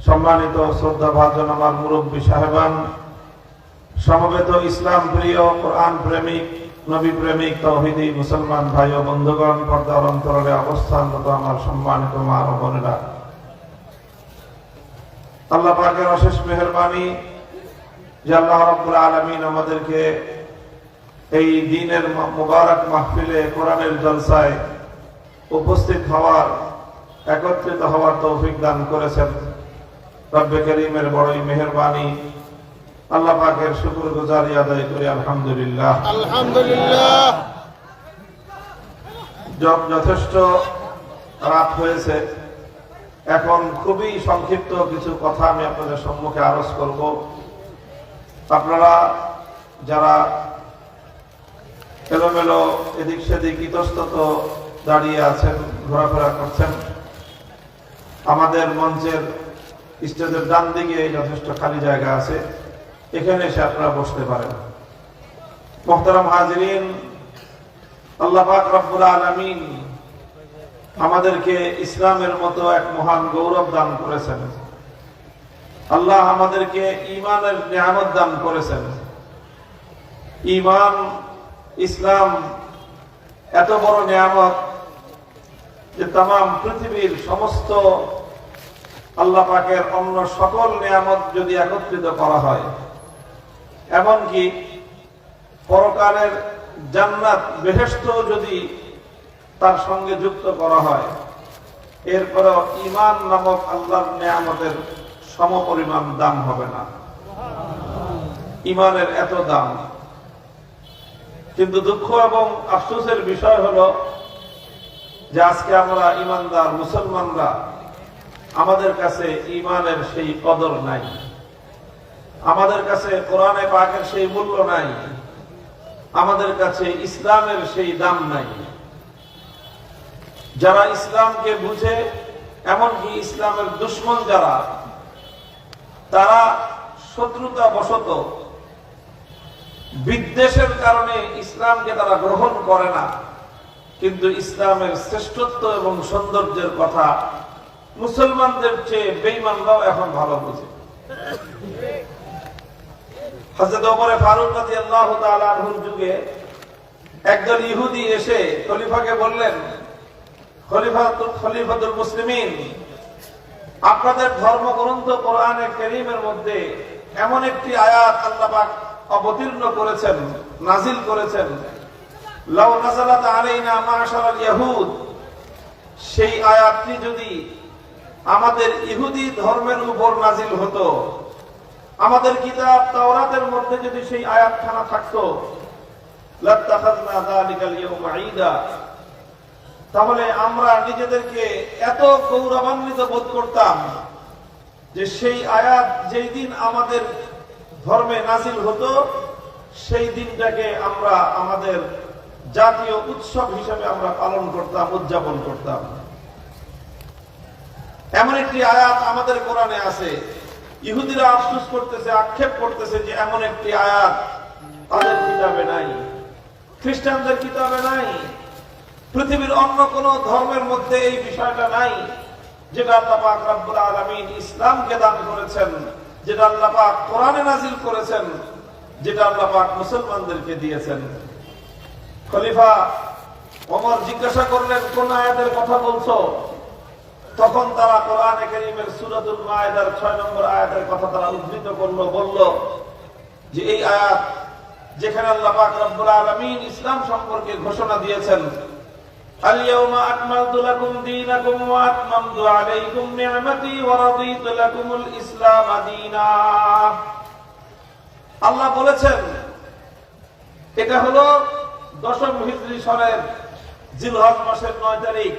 সম্মানিত শ্রদ্ধাভাজন আমার মুরব্বী সাহেবান, সমবেত ইসলাম প্রিয়, কোরআন প্রেমিক, নবী প্রেমিক, তৌহিদি মুসলমান ভাই ও বন্ধুগণ, পর্দার অন্তরালে অবস্থানরত আমার সম্মানিত মা ও বোনেরা, আল্লাহ পাকের অশেষ মেহেরবানি যে আল্লাহ রাব্বুল আলামিন আমাদেরকে এই দ্বীনের মুবারক মাহফিলে, কোরআনের জলসায় উপস্থিত হওয়ার, একত্রিত হওয়ার তৌফিক দান করেছেন। রব্বে করিমের বড়ই মেহেরবানি, আল্লাহ পাকের শুকরগুজারি আদায় করি আলহামদুলিল্লাহ। আলহামদুলিল্লাহ। যথেষ্ট রাত হয়েছে, এখন খুবই সংক্ষিপ্ত কিছু কথা আমি আপনাদের সম্মুখে আরজ করব। আপনারা যারা এলোমেলো এদিক সেদিক ইতস্তত দাঁড়িয়ে আছেন, ঘোরাফেরা করছেন, আমাদের মঞ্চের স্টেজের ডান দিকে যথেষ্ট খালি জায়গা আছে, এখানে এসে আপনারা বসতে পারেন। মুহতারাম হাজিরিন, আল্লাহ পাক রব্বুল আলামিন আমাদেরকে ইসলামের মতো এক মহান গৌরব দান করেছেন। আল্লাহ আমাদেরকে ঈমানের নিয়ামত দান করেছেন। ঈমান, ইসলাম এত বড় নিয়ামত যে তামাম পৃথিবীর সমস্ত আল্লাহ পাকের অন্য সকল নিয়ামত যদি একত্রিত করা হয়, এমনকি পরকালের জান্নাত, বেহেশত যদি তার সঙ্গে যুক্ত করা হয়, এরপরেও ঈমান নামক আল্লাহর নিয়ামতের সমপরিমাণ দাম হবে না। ঈমানের এত দাম। কিন্তু দুঃখ এবং আফসোসের বিষয় হলো যে আজকে আমরা ঈমানদার মুসলমানরা, আমাদের কাছে ঈমানের সেই কদর নাই, আমাদের কাছে কোরআনে পাকের সেই মূল্য নাই, আমাদের কাছে ইসলামের সেই দাম নাই। যারা ইসলামকে বুঝে, এমনকি ইসলামের দুশমন যারা, তারা শত্রুতা বশত, বিদ্বেষের কারণে ইসলামকে তারা গ্রহণ করে না, কিন্তু ইসলামের শ্রেষ্ঠত্ব এবং সৌন্দর্যের কথা মুসলমানদের চেয়ে বেঈমানরাও এখন ভালো বুঝে। হযরত ওমর ফারুক রাদিয়াল্লাহু তাআলা আনহুর যুগে একজন ইহুদি এসে খলিফাকে বললেন, খলিফাতুল মুসলিমিন, আপনাদের ধর্মগ্রন্থ কোরআনে কারীমের মধ্যে এমন একটি আয়াত আল্লাহ পাক অবতীর্ণ করেছেন, নাজিল করেছেন, লাউ নাযালাত আলাইনা মা'শারাল ইয়াহুদ, সেই আয়াতটি যদি আমাদের ইহুদি ধর্মের উপর নাজিল হতো, আমাদের কিতাব তাওরাতের মধ্যে যদি সেই আয়াতখানা থাকতো, লাত্তাখাযনা যালিকাল ইয়াওমা ঈদা, তাহলে আমরা নিজেদেরকে এত গৌরবান্বিত বোধ করতাম যে সেই আয়াত যেই দিন আমাদের ধর্মে নাজিল হতো, সেই দিনটাকে আমরা আমাদের জাতীয় উৎসব হিসেবে আমরা পালন করতাম, উদযাপন করতাম। এমন একটি আয়াত আমাদের কোরআনে আছে। ইহুদিরা আফসোস করতেছে, আক্ষেপ করতেছে যে এমন একটি আয়াত তাদের কিতাবে নাই, খ্রিস্টানদের কিতাবে নাই, পৃথিবীর অন্য কোন ধর্মের মধ্যে এই বিষয়টা নাই, যেটা আল্লাহ পাক রব্বুল আলামিন ইসলামকে দান করেছেন, যেটা আল্লাহ পাক কোরআনে নাজিল করেছেন, যেটা আল্লাহ পাক মুসলমানদেরকে দিয়েছেন। খলিফা ওমর জিজ্ঞাসা করলেন, কোন আয়াতের কথা বলছো? তখন তারা কোরআনে কারীমের সূরাতুল মায়েদার 6 নম্বর আয়াতের কথা তারা উদ্ধৃত করলো, বলল যে এই আয়াত যেখানে আল্লাহ পাক রব্বুল আলামিন ইসলাম সম্পর্কে ঘোষণা দিয়েছেন, আল ইয়াওমা আকমালতু লাকুম দীনাকুম ওয়া আতমামতু আলাইকুম নি'মাতি ওয়া রাদিতু লাকুমুল ইসলাম দীনা। আল্লাহ বলেছেন, এটা হলো 10ম হিজরি সনের জিলহজ মাসের 9 তারিখ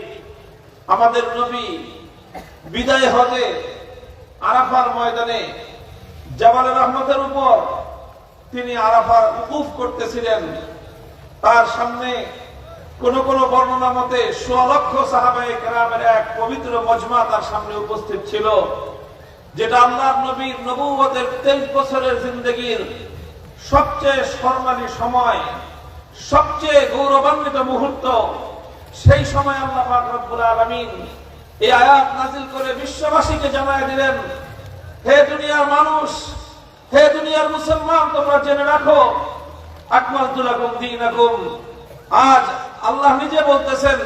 আমাদের নবী বিদায় হজে আরাফার ময়দানে জাবালে রহমতের উপর তিনি আরাফার উকুফ করতেছিলেন। তার সামনে কোন কোন বর্ণনা মতে 100 লক্ষ সাহাবায়ে কেরামের এক পবিত্র মজমা তার সামনে উপস্থিত ছিল, যেটা আল্লাহর নবীর নবুয়তের 23 বছরের জিন্দেগীর সবচেয়ে স্বর্ণালী সময়, সবচেয়ে গৌরবান্বিত মুহূর্ত। সেই সময় আল্লাহ পাক রব্বুল আলামিন এই আয়াত নাযিল করে বিশ্ববাসীকে জানায় দিলেন, হে দুনিয়ার মানুষ, হে দুনিয়ার মুসলমান, তোমরা জেনে রাখো, আকমালতু লাকুম দীনাকুম, আজ আল্লাহ নিজে বলতেছেন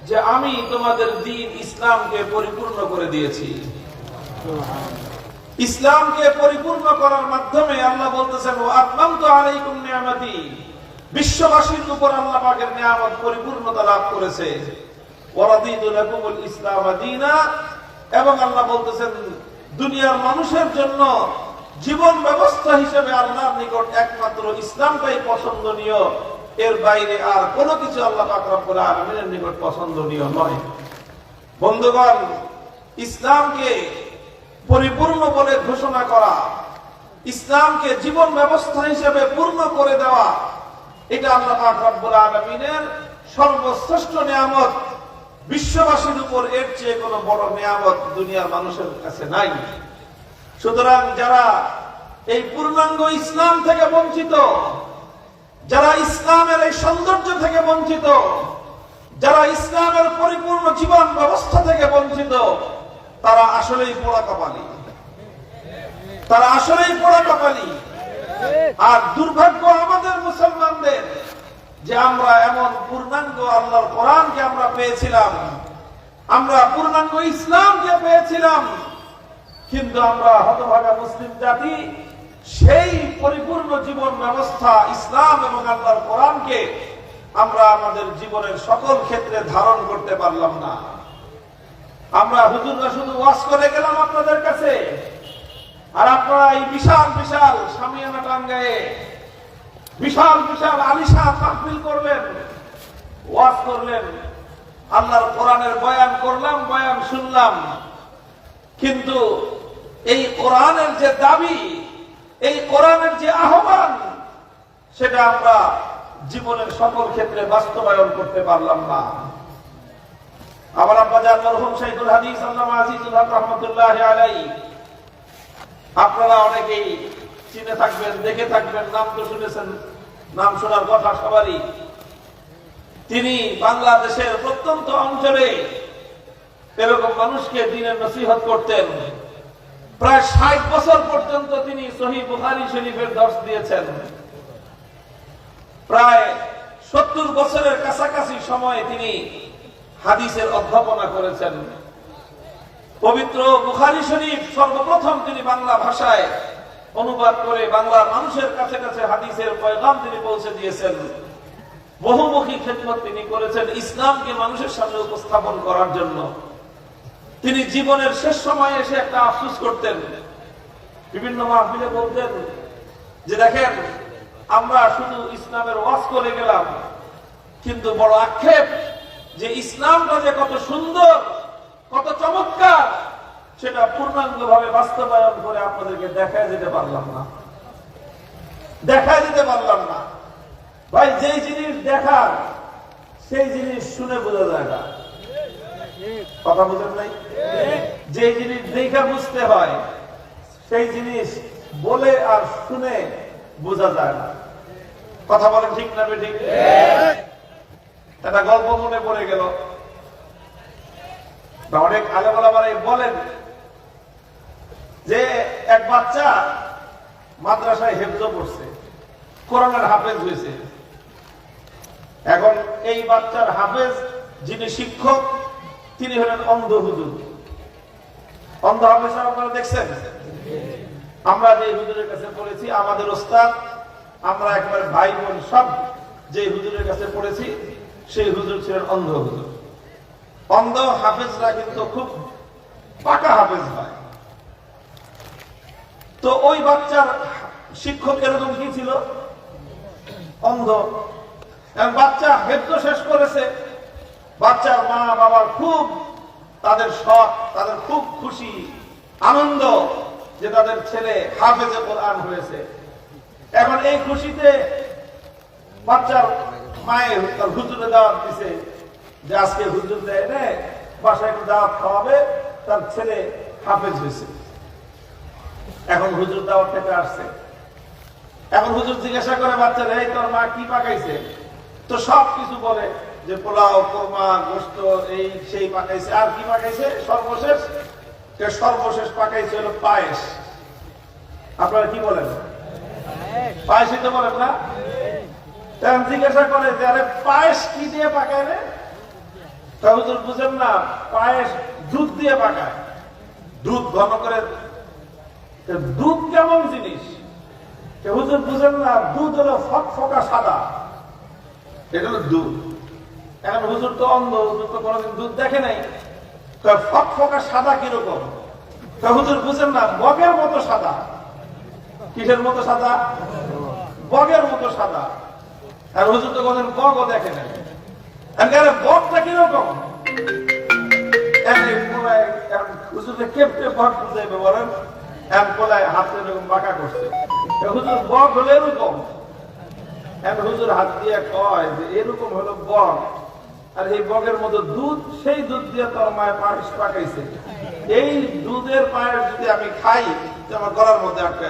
যে আমি তোমাদের দ্বীন ইসলামকে পরিপূর্ণ করে দিয়েছি। ইসলামকে পরিপূর্ণ করার মাধ্যমে আল্লাহ বলতেছেন ওয়া আতমামতু আলাইকুম নিয়ামতি, বিশ্ববাসীর উপর আল্লাহ পাকের নিয়ামত পরিপূর্ণতা লাভ করেছে। ওয়া রাদিতু লাকুমুল ইসলাম দীনা, এবং আল্লাহ বলতেছেন দুনিয়ার মানুষের জন্য জীবন ব্যবস্থা হিসেবে আল্লাহর নিকট একমাত্র ইসলামটাই পছন্দনীয়, এর বাইরে আর কোনো কিছু আল্লাহ পাক রব্বুল আলামিনের নিকট পছন্দনীয় নয়। বন্ধুগণ, ইসলামকে পরিপূর্ণ বলে ঘোষণা করা, ইসলামকে জীবন ব্যবস্থা হিসেবে পূর্ণ করে দেওয়া, এটা আল্লাহ পাক রব্বুল আলামিনের সর্বশ্রেষ্ঠ নিয়ামত। বিশ্ববাসীর উপর এর চেয়ে কোনো বড় নিয়ামত দুনিয়ার মানুষের কাছে নাই। সুতরাং যারা এই পূর্ণাঙ্গ ইসলাম থেকে বঞ্চিত, যারা ইসলামের এই সৌন্দর্য থেকে বঞ্চিত, যারা ইসলামের পরিপূর্ণ জীবন ব্যবস্থা থেকে বঞ্চিত, তারা আসলেই পোড়া কপালী, তারা আসলেই পোড়া কপালী। আর দুর্ভাগ্য আমাদের মুসলমানদের যে আমরা এমন পূর্ণাঙ্গ আল্লাহর কোরআনকে আমরা পেয়েছিলাম, আমরা পূর্ণাঙ্গ ইসলামকে পেয়েছিলাম, কিন্তু আমরা হতভাগা মুসলিম জাতি সেই পরিপূর্ণ জীবন ব্যবস্থা ইসলাম এবং আল্লাহর কোরআনকে আমরা আমাদের জীবনের সকল ক্ষেত্রে ধারণ করতে পারলাম না। আমরা হুজুররা শুধু ওয়াজ করে গেলাম আপনাদের কাছে, আর আপনারা এই বিশাল বিশাল শামিয়ানা টাঙ্গায়ে বিশাল বিশাল আলিশান মাহফিল করলেন, ওয়াজ করলেন, আল্লাহর কোরআনের বয়ান করলাম, বয়ান শুনলাম, কিন্তু এই কোরআনের যে দাবি, এই কোরআনের যে আহ্বান, সেটা আমরা জীবনের সকল ক্ষেত্রে বাস্তবায়ন করতে পারলাম না। আমার আব্বাজান মরহুম শাইখুল হাদিস আল্লামা আজিজুল হক রাহমাতুল্লাহি আলাইহি, আপনারা অনেকেই চিনে থাকবেন, দেখে থাকবেন, নাম তো শুনেছেন, নাম শোনার কথা সবারই। তিনি বাংলাদেশের প্রত্যন্ত অঞ্চলে এরকম মানুষকে দ্বীনের নসিহত করতেন। প্রায় 60 বছর পর্যন্ত তিনি সহিহ বুখারী শরীফের দর্শ দিয়েছেন। প্রায় 70 বছরের কাছাকাছি সময়ে তিনি হাদিসের অধ্যাপনা করেছেন। পবিত্র বুখারী শরীফ সর্বপ্রথম তিনি বাংলা ভাষায় অনুবাদ করে বাংলার মানুষের কাছে কাছে হাদিসের পয়গাম তিনি পৌঁছে দিয়েছেন। বহুমুখী খেদমত তিনি করেছেন ইসলামকে মানুষের সামনে উপস্থাপন করার জন্য। তিনি জীবনের শেষ সময়ে এসে একটা আফসোস করতেন, বিভিন্ন মাহফিলে বলতেন যে দেখেন, আমরা শুধু ইসলামের ওয়াজ করে গেলাম, কিন্তু বড় আক্ষেপ যে ইসলামটা যে কত সুন্দর, কত চমৎকার, সেটা পূর্ণাঙ্গভাবে বাস্তবায়ন করে আপনাদেরকে দেখায় যেতে পারলাম না, দেখায় যেতে পারলাম না। ভাই, যেই জিনিস দেখার সেই জিনিস শুনে বোঝা যায় না, কথা বুঝেন নাই? যে জিনিস দেখা বুঝতে হয় সেই জিনিস বলে আর শুনে বোঝা যায় না। কথা বলেন ঠিক না বেঠিক? একটা গল্প মনে পড়ে গেল। অনেক আলেম ওলামারা বলেন যে এক বাচ্চা মাদ্রাসায় হেফজ পড়ছে, কোরআনের হাফেজ হয়েছে। এখন এই বাচ্চার হাফেজ যিনি শিক্ষক, তিনি হলেন অন্ধ হুজুর। অন্ধ হাফেজ আপনারা দেখছেন? আমরা যে হুজুরের কাছে পড়েছি, আমাদের ওস্তাদ, আমরা একবারে ভাই বোন সব যে হুজুরের কাছে পড়েছি, সেই হুজুর ছিলেন অন্ধ হুজুর। অন্ধ হাফেজরা কিন্তু খুব পাকা হাফেজ হয়। তো ওই বাচ্চার শিক্ষক এরকম কি ছিল? অন্ধ। বাচ্চা হেফজ শেষ করেছে, বাচ্চার মা বাবার খুব তাদের শখ, তাদের খুব খুশি, আনন্দ যে তাদের ছেলে হাফেজে কোরআন হয়েছে। এখন এই খুশিতে বাচ্চার মায়ের তার হুজুরে দাওয়াত দিছে যে আজকে হুজুর দেয় রে, বাসায় একটু দাওয়াত খাওয়াবে, তার ছেলে হাফেজ হয়েছে। এখন হুজুর দাওয়াত থেকে আসছে। এখন হুজুর জিজ্ঞাসা করে বাচ্চারা, এই তোর মা কি পাকাইছে? তো সব কিছু বলে যে পোলাও কোরমা গোস্ত এই সেই পাকাইছে, আর কি পাকাইছে সর্বশেষ? সর্বশেষ পাকাইছে হলো পায়েস। আপনারা কি বলেন? পায়েসই তো বলেন না? জিজ্ঞাসা করে যে আরে পায়েস কি দিয়ে পাকায় রে? হুজুর বুঝেন না, পায়েস দুধ দিয়ে পাকায়, দুধ ঘন করে। দুধ কেমন জিনিস হুজুর বুঝেন না? দুধ হলো ফকফকা সাদা, এটা হলো দুধ। এখন হুজুর তো অন্ধ, হুজুর তো কোনোদিন দুধ দেখে নাই। ফকফকা সাদা কিরকম? হুজুর বুঝেন না, বগের মতো সাদা। কিসের মতো সাদা? বগের মতো সাদা। আর হুজুর তো কোনোদিন বগও দেখে নাই। বগটা কিরকম? হুজুরে কেমনে বগ বুঝাইবে বলেন? হাতে এরকম বাঁকা করছে, হুজুর বগ হলো এরকম। হুজুর হাত দিয়ে কয় যে এরকম হলো বগ, আর এই বগের মতো দুধ, সেই দুধ দিয়ে তোর মায়ের পায়েস পাকাইছে। এই দুধের পায়েস যদি আমি খাই, আমার গলার মধ্যে আটকে।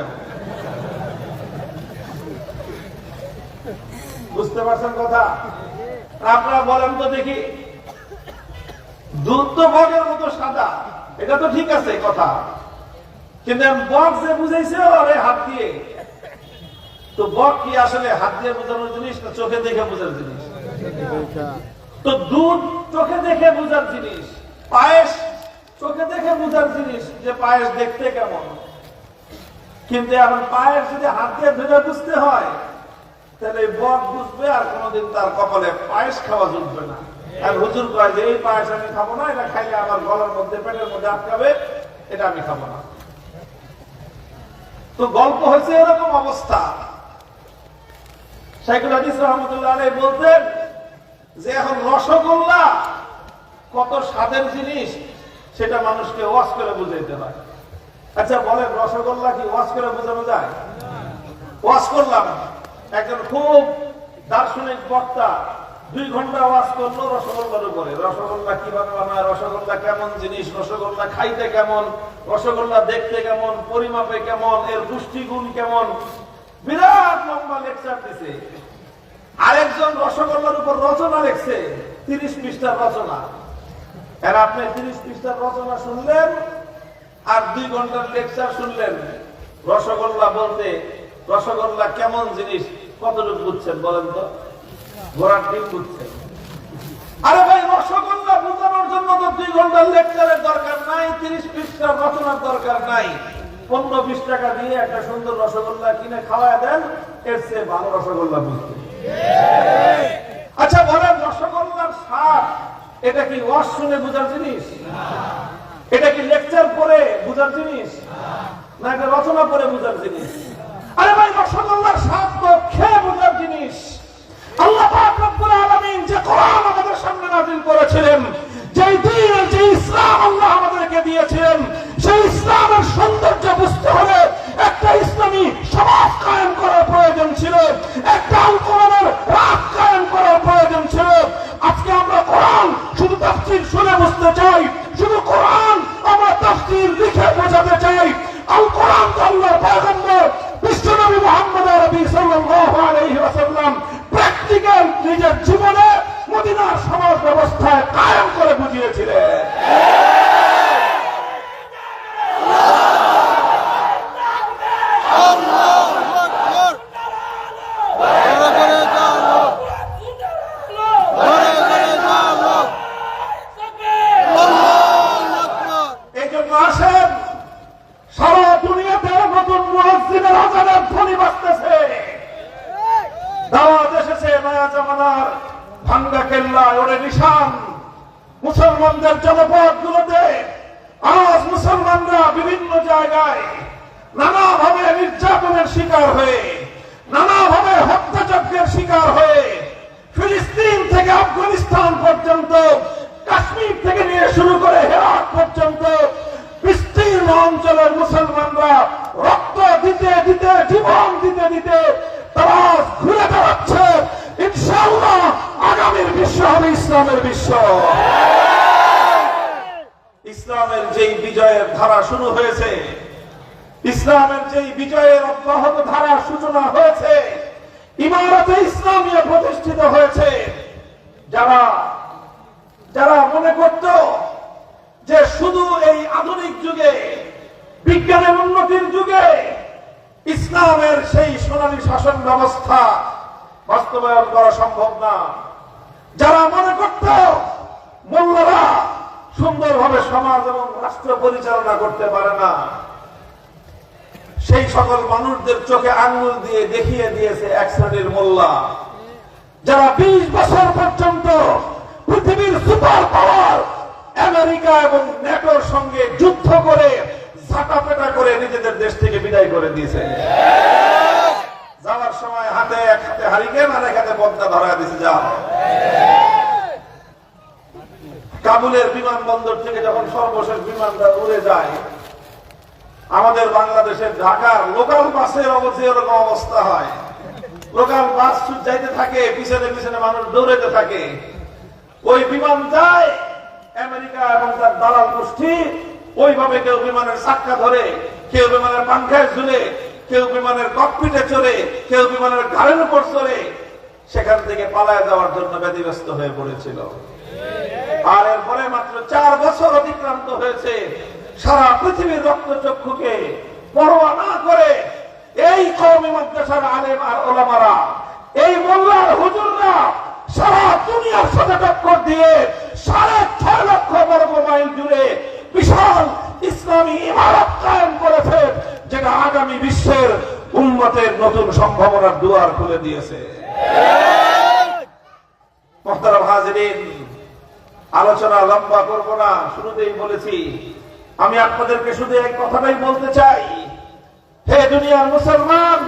বুঝতে পারছেন কথা? আপনারা বলেন তো দেখি, দুধ তো বগের মতো সাদা, এটা তো ঠিক আছে কথা, কিন্তু বগ যে বুঝাইছে আরে হাত দিয়ে, তো বগ কি আসলে হাত দিয়ে বোঝানোর জিনিস না চোখে দেখে বোঝার জিনিস? তো দুধ চোখে দেখে বোঝার জিনিস, পায়েস চোখে দেখে বোঝার জিনিস যে পায়েস দেখতে কেমন। কিন্তু এখন পায়েস যদি হাত দিয়ে ধরে বুঝতে হয়, তাহলে বগ বুঝবে, আর কোনোদিন তার কপালে পায়েস খাওয়া জুটবে না। আর হুজুর কয় যে এই পায়েস আমি খাবো না, এটা খাইলে আমার গলার মধ্যে পেটের মধ্যে আটকাবে, এটা আমি খাবো না। তো গল্প হয়েছে এরকম অবস্থা। শাইখুল হাদিস রহমতুল্লাহ আলাইহি বলতেন যে এখন রসগোল্লা কত স্বাদের জিনিস, সেটা মানুষকে ওয়াজ করে বুঝাইতে হয়। আচ্ছা বলেন, রসগোল্লা কি ওয়াজ করে বোঝানো যায়? ওয়াজ করলাম, একজন খুব দার্শনিক বক্তা 2 ঘন্টা ওয়াজ করলো রসগোল্লার উপরে। রসগোল্লা কিভাবে বানায়, রসগোল্লা কেমন জিনিস, রসগোল্লা খাইতে কেমন, রসগোল্লা দেখতে কেমন, পরিমাপে কেমন, এর পুষ্টিগুণ কেমন, বিরাট লম্বা লেকচার দিছে। আরেকজন রসগোল্লার উপর রচনা লিখছে, 30 পৃষ্ঠার রচনা। আর আপনি 30 পৃষ্ঠার রচনা শুনলেন আর 2 ঘন্টার লেকচার শুনলেন। রসগোল্লা বলতে রসগোল্লা কেমন জিনিস কতটুকু বুঝছেন বলেন তো? ঘোড়ার ডিম বুঝছেন? আরে ভাই, রসগোল্লা বোঝানোর জন্য তো 2 ঘন্টার লেকচারের দরকার নাই, 30 পৃষ্ঠার রচনার দরকার নাই। 15-20 টাকা দিয়ে একটা সুন্দর রসগোল্লা কিনে খাওয়ায় দেন, এর চেয়ে ভালো রসগোল্লা বুঝতে। আচ্ছা বলেন, রসগোল্লার স্বাদ এটা কি ওয়াজ শুনে বোঝার জিনিস? এটা কি লেকচার পড়ে বোঝার জিনিস? না এটা রচনা পড়ে বোঝার জিনিস? আরে ভাই, রসগোল্লার স্বাদ তো খেয়ে বোঝার জিনিস। আল্লাহ পাক রব্বুল আলামিন যে কোরআন আমাদের সামনে নাযিল করেছিলেন, যেই দ্বীন, যে ইসলাম আল্লাহ আমাদেরকে দিয়েছিলেন, সেই ইসলামের সৌন্দর্য বুঝতে হলে একটা ইসলামী সমাজ কায়েম করার প্রয়োজন ছিল, একটা আল কোরআনের রাত কায়েম করার প্রয়োজন ছিল। আজকে আমরা কোরআন শুধু তাফসীর শুনে বুঝতে চাই, শুধু কোরআন আমরা তাফসীর লিখে বোঝাতে চাই। আল কোরআন তো আল্লাহর পয়গম্বর বিশ্বনবী মুহাম্মদ আরবি সাল্লাল্লাহু আলাইহি ওয়াসাল্লাম প্র্যাকটিক্যাল নিজের জীবনে মদিনার সমাজ ব্যবস্থায় কায়েম করে বুঝিয়েছিলেন। এই জন্য আসেন, সারা দুনিয়াতে নতুন মুয়াজ্জিনের আযানের ধ্বনি বাজতেছে। দাওয়াত এসেছে নয়া জামানার ভাঙ্গা কেল্লায়, ওরে নিশান মুসলমানদের জনপদগুলোতে। আজ মুসলমানরা বিভিন্ন জায়গায় নানাভাবে নির্যাতনের শিকার হয়ে, নানাভাবে হত্যাযজ্ঞের শিকার হয়ে, ফিলিস্তিন থেকে আফগানিস্তান পর্যন্ত, কাশ্মীর থেকে নিয়ে শুরু করে হেরাত পর্যন্ত বিস্তীর্ণ অঞ্চলের মুসলমানরা রক্ত দিতে দিতে, জীবন দিতে দিতে তারা ঘুরে দাঁড়াচ্ছে। ইনশাআল্লাহ আগামীর বিশ্ব হবে ইসলামের বিশ্ব। ইসলামের যেই বিজয়ের ধারা শুরু হয়েছে, ইসলামের যেই বিজয়ের অব্যাহত ধারা সূচনা হয়েছে, ইমারতে ইসলামিয়া প্রতিষ্ঠিত হয়েছে, যারা যারা মনে করত যে শুধু এই আধুনিক যুগে, বিজ্ঞানের উন্নতির যুগে ইসলামের সেই সোনালী শাসন ব্যবস্থা বাস্তবায়ন করা সম্ভব না, যারা মনে করত মোল্লারা সুন্দরভাবে সমাজ এবং রাষ্ট্র পরিচালনা করতে পারে না, সেই সকল মানুষদের চোখে আঙ্গুল দিয়ে দেখিয়ে দিয়েছে এক শ্রেণীর মোল্লা, যারা 20 বছর পর্যন্ত পৃথিবীর সুপার পাওয়ার আমেরিকা এবং নেটোর সঙ্গে যুদ্ধ করে ঝাঁটাপেটা করে নিজেদের দেশ থেকে বিদায় করে দিয়েছে। যাওয়ার সময় এক হাতে হারিকেন আর এক হাতে পদ্মা ধরা দিয়েছে। যাও, কাবুলের বিমানবন্দর থেকে যখন সর্বশেষ বিমানটা উড়ে যায়, আমাদের বাংলাদেশের ঢাকার লোকাল বাসের এরকম অবস্থা হয়। লোকাল বাস যাইতে থাকে, পিছনে পিছনে মানুষ দৌড়াইতে থাকে। ওই বিমান যায় আমেরিকা এবং তার দালাল গোষ্ঠী ওইভাবে কেউ বিমানের চাক্কা ধরে, কেউ বিমানের পাংখায় ঝুলে, কেউ বিমানের ককপিটে চড়ে, কেউ বিমানের ঘাড়ের উপর চড়ে সেখান থেকে পালায় যাওয়ার জন্য ব্যতিব্যস্ত হয়ে পড়েছিল। আর এরপরে মাত্র 4 বছর অতিক্রান্ত হয়েছে, সারা পৃথিবীর রক্তচক্ষুকে পরোয়া না করে এই কওমি মাদ্রাসার আলেম আর ওলামারা, এই মোল্লার হুজুররা সারা দুনিয়ার সাথে টক্কর দিয়ে 6.5 লক্ষ বর্গ মাইল জুড়ে বিশাল ইসলামী ইমারত কায়েম করেছে, যেটা আগামী বিশ্বের উম্মতের নতুন সম্ভাবনার দুয়ার খুলে দিয়েছে। মুহতারাম হাজিরিন, আলোচনা লম্বা করব না, শুরুতেই বলেছি আমি আপনাদেরকে শুধু এই কথাটাই বলতে চাই, হে দুনিয়ার মুসলমান,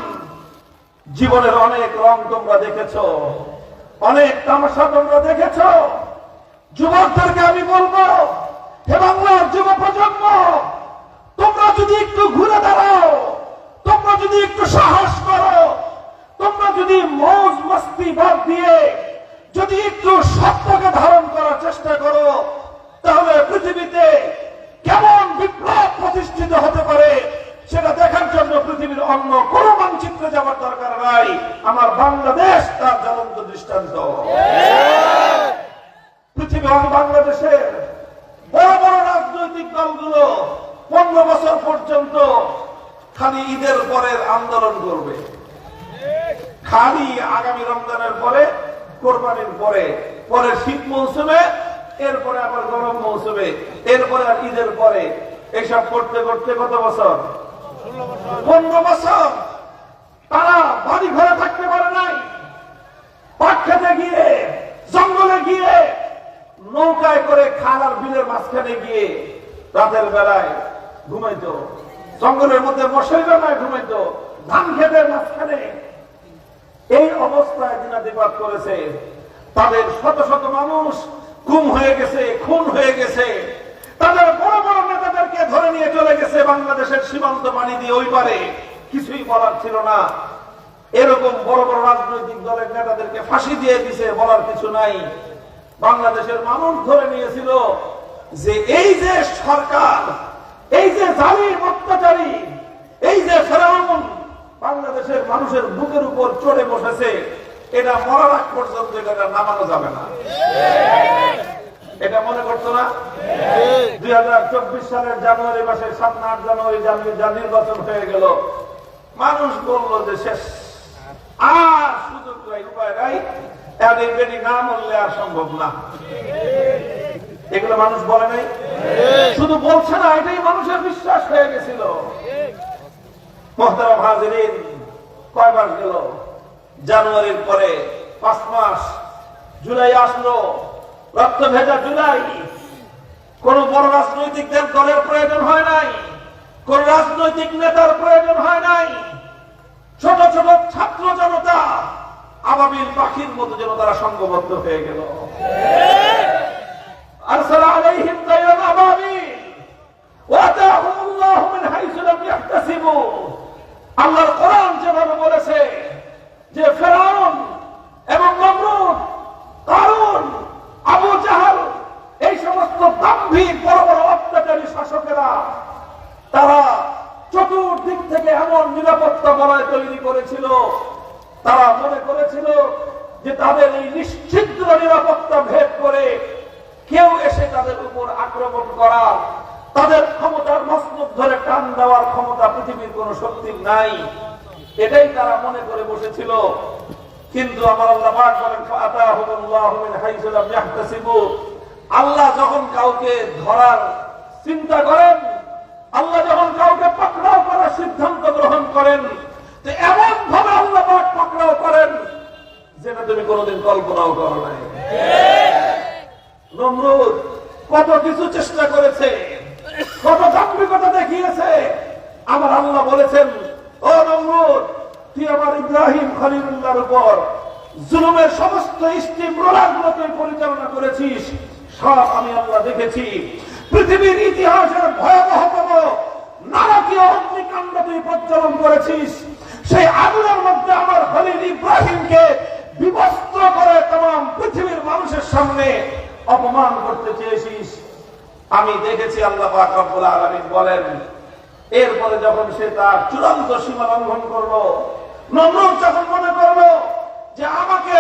জীবনের অনেক রং তোমরা দেখেছো, অনেক তামাশা তোমরা দেখেছো। যুবকদেরকে আমি বলবো, হে বাংলার যুব প্রজন্ম, তোমরা যদি একটু ঘুরে দাঁড়াও, তোমরা যদি একটু সাহস করো, তোমরা যদি মৌজ মস্তি বাদ দিয়ে যদি একটু সত্যকে ধারণ করার চেষ্টা করো, তাহলে পৃথিবীতে কেমন বিপ্লব প্রতিষ্ঠিত হতে পারে সেটা দেখার জন্য পৃথিবীর অন্য কোন মানচিত্রে যাওয়ার দরকার নাই। আমার বাংলাদেশ তার জ্বলন্ত দৃষ্টান্ত। পৃথিবী বাংলাদেশের বড় বড় রাজনৈতিক দলগুলো 15 বছর পর্যন্ত খালি ঈদের পরের আন্দোলন করবে, খালি আগামী রমজানের পরে, কোরবানির পরে, পরে শীত মৌসুমে, এরপরে আবার গরম মৌসুমে, এরপরে আর ঈদের পরে, এসব করতে করতে কত বছর? 15 বছর তারা বাড়ি ঘরে থাকতে পারে নাই। পাট খেতে গিয়ে, জঙ্গলে গিয়ে, নৌকায় করে খাল আর বিলের মাঝখানে গিয়ে রাতের বেলায় ঘুমাইতো, জঙ্গলের মধ্যে মশারির নয় ঘুমাইতো, ধান খেতের মাঝখানে। এই অবস্থায় দিনাতিপাত করেছে। তাদের শত শত মানুষ গুম হয়ে গেছে, খুন হয়ে গেছে। তাদের বড় বড় নেতাদেরকে ধরে নিয়ে চলে গেছে বাংলাদেশের সীমান্ত পানি দিয়ে ওই পারে, কিছুই বলার ছিল না। এরকম বড় বড় রাজনৈতিক দলের নেতাদেরকে ফাঁসি দিয়ে দিছে, বলার কিছু নাই। বাংলাদেশের মানুষ ধরে নিয়েছিল যে এই যে সরকার, এই যে জালিম অত্যাচারী, এই যে ফেরাউন বাংলাদেশের মানুষের বুকের উপর চড়ে বসেছে, এটা মরার আগ পর্যন্ত এটা নামানো যাবে না। এটা মনে করতো না? 2024 সালের জানুয়ারি মাসের 7-8 জানুয়ারি নির্বাচন হয়ে গেল। মানুষ বলল যে শেষ, আর সুযোগ নাই, উপায় নাই, এই বেটি না মরলে আর সম্ভব না। এগুলো মানুষ বলে নাই, শুধু বলছে না, এটাই মানুষের বিশ্বাস হয়ে গেছিল। মুহতারাম হাজিরিন, কয় মাস গেল? জানুয়ারির পরে 5 মাস, জুলাই আসলো, রক্ত ভেজা জুলাই। কোন বড় রাজনৈতিক দলের প্রয়োজন হয় নাই, কোন রাজনৈতিক নেতার প্রয়োজন হয় নাই। ছোট ছোট ছাত্র জনতা আবাবিল পাখির মতো যেন তারা সংঘবদ্ধ হয়ে গেল। আরসালা আলাইহিম তায়রান আবাবিল ওয়া আতাহুমুল্লাহু মিন হাইসু লাম ইয়াহতাসিবু। আল্লাহর কোরআন যেভাবে বলেছে যে ফেরাউন এবং নমরুদ, কারুন, আবু জাহল, এই সমস্ত দাম্ভিক বড় বড় অত্যাচারী শাসকেরা তারা চতুর্দিক থেকে এমন নিরাপত্তা বলয় তৈরি করেছিল, তারা মনে করেছিল যে তাদের এই নিশ্চিদ্র নিরাপত্তা ভেদ করে কেউ এসে তাদের উপর আক্রমণ করা, তাদের ক্ষমতার মসনদ ধরে টান দেওয়ার ক্ষমতা পৃথিবীর কোন শক্তির নাই, এটাই তারা মনে করে বসেছিল। কিন্তু আমার আল্লাহ পাক বলেন ফাআতাহুমুল্লাহু মিন হাইসু লাম ইয়াহতাসিবু, আল্লাহ যখন কাউকে ধরার চিন্তা করেন, আল্লাহ যখন কাউকে পাকড়াও করার সিদ্ধান্ত গ্রহণ করেন, তো এমন ভাবে আল্লাহ পাক পাকড়াও করেন যেটা তুমি কোনোদিন কল্পনাও করো নাই। নমরুদ কত কিছু চেষ্টা করেছে, কত দাম্ভিকতা দেখিয়েছে। আমার আল্লাহ বলেছেন, ও নমরুদ, তুই আমার ইব্রাহিম খলিলুল্লাহর উপর জুলুমের সমস্ত স্টিম রোলারগুলো তুই পরিচালনা করেছিস, সব আমি আল্লাহ দেখেছি। পৃথিবীর ইতিহাসের ভয়াবহতম নারকীয় অগ্নিকাণ্ড তুই পরিচালনা করেছিস। সেই আগুনের মধ্যে আমার খলিল ইব্রাহিমকে বিবস্ত্র করে तमाम পৃথিবীর মানুষের সামনে অপমান করতে চেয়েছিস, আমি দেখেছি। আল্লাহ পাক রব্বুল আলামিন বলেন, এরপরে যখন সে তার চূড়ান্ত সীমা লঙ্ঘন করলো, নমরুদ যখন মনে করলো যে আমাকে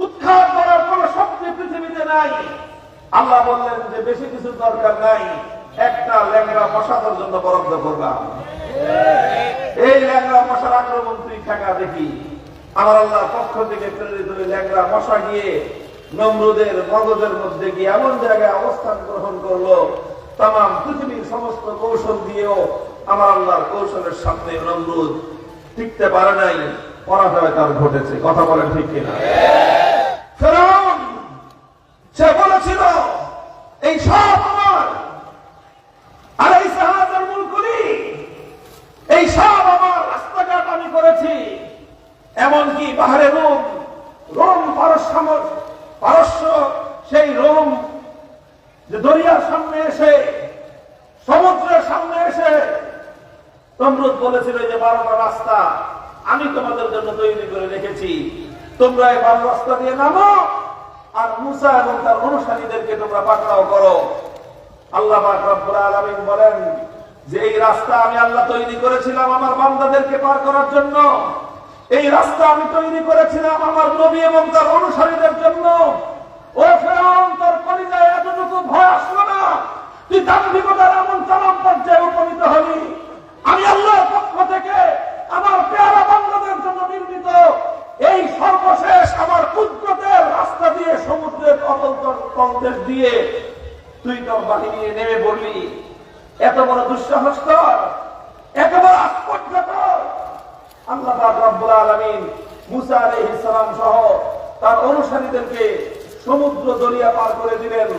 উৎখাত করার কোন শক্তি পৃথিবীতে নাই, আল্লাহ বললেন যে বেশি কিছু দরকার নাই, একটা ল্যাংড়া মশার জন্য বরাদ্দ করলাম। এই ল্যাংড়া মশার আক্রমণ তুই ঠেকা দেখি। আমার আল্লাহর পক্ষ থেকে প্রেরিত ল্যাংড়া মশা গিয়ে নমরুদের মগজের মধ্যে গিয়ে এমন জায়গায় অবস্থান গ্রহণ করলো, तमाम পৃথিবীর সমস্ত কৌশল দিয়েও আমার আল্লাহর কৌশলের সামনে নমরুদ টিকতে পারে নাই, পরাজয় তার ঘটেছে। কথা বলেন ঠিক কিনা? ফিরআউন সে বলেছিল এই সব আমার, আলাইসা হাযাল মুলকু লি, এই সব আমার, রাস্তাঘাট আমি করেছি। এমনকি বাহরে রোম, রোম পারস্য, সেই রোম যে দরিয়ার সামনে এসে, সমুদ্রের সামনে এসে নমরুদ বলেছিল যে 12টা রাস্তা আমি তোমাদের জন্য তৈরি করে রেখেছি, তোমরা এই 12 রাস্তা দিয়ে নামো আর মুসা এবং তার অনুসারীদেরকে তোমরা পাকড়াও করো। আল্লাহ পাক রব্বুল আলামিন বলেন যে এই রাস্তা আমি আল্লাহ তৈরি করেছিলাম আমার বান্দাদেরকে পার করার জন্য, এই রাস্তা আমি তৈরি করেছিলাম আমার নবী এবং তার অনুসারীদের জন্য। ও ফিরআউন, তোর কলিজায় এতটুকু ভয় আসলো না? তুই দাম্ভিকতার এমন চরম পর্যায়ে উপনীত হলি। আমি আল্লাহর পক্ষ থেকে আমার পেয়ারা বান্দাদের জন্য নির্মিত এই সর্বশেষ আমার কুদরতের রাস্তা দিয়ে, সমুদ্রের অতল তলদেশ দিয়ে তুই তোর বাহিনী নিয়ে নেমে পড়লি। এত বড় দুঃসাহস তোর, এত বড় আস্পর্ধ তোর। আল্লাহ পাক রব্বুল আলামিন মুসা আলাইহিস সালাম সহ তার অনুসারীদেরকে সমুদ্র দরিয়া পার করে দিলেন।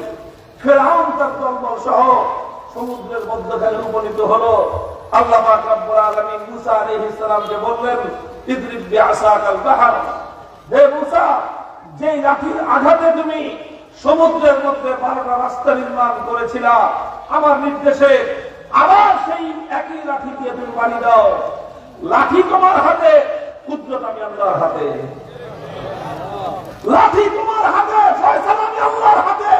ফিরআউন তার দলবল সহ সমুদ্রের মধ্যখানে উপনীত হলো। আল্লাহ পাক রব্বুল আলামিন মুসা আলাইহিস সালামকে বললেন, ইদরিব বিআসাকাল বাহর, হে মুসা, যেই লাঠির আঘাতে তুমি সমুদ্রের মধ্যে 12টা রাস্তা নির্মাণ করেছিলা, আমার নির্দেশে আবার সেই একই লাঠি দিয়ে তুমি পানি দাও। লাঠি তোমার হাতে, কুদরত আমি আল্লাহর হাতে। লাঠি তোমার হাতে, ফয়সালা আমি আল্লাহর হাতে।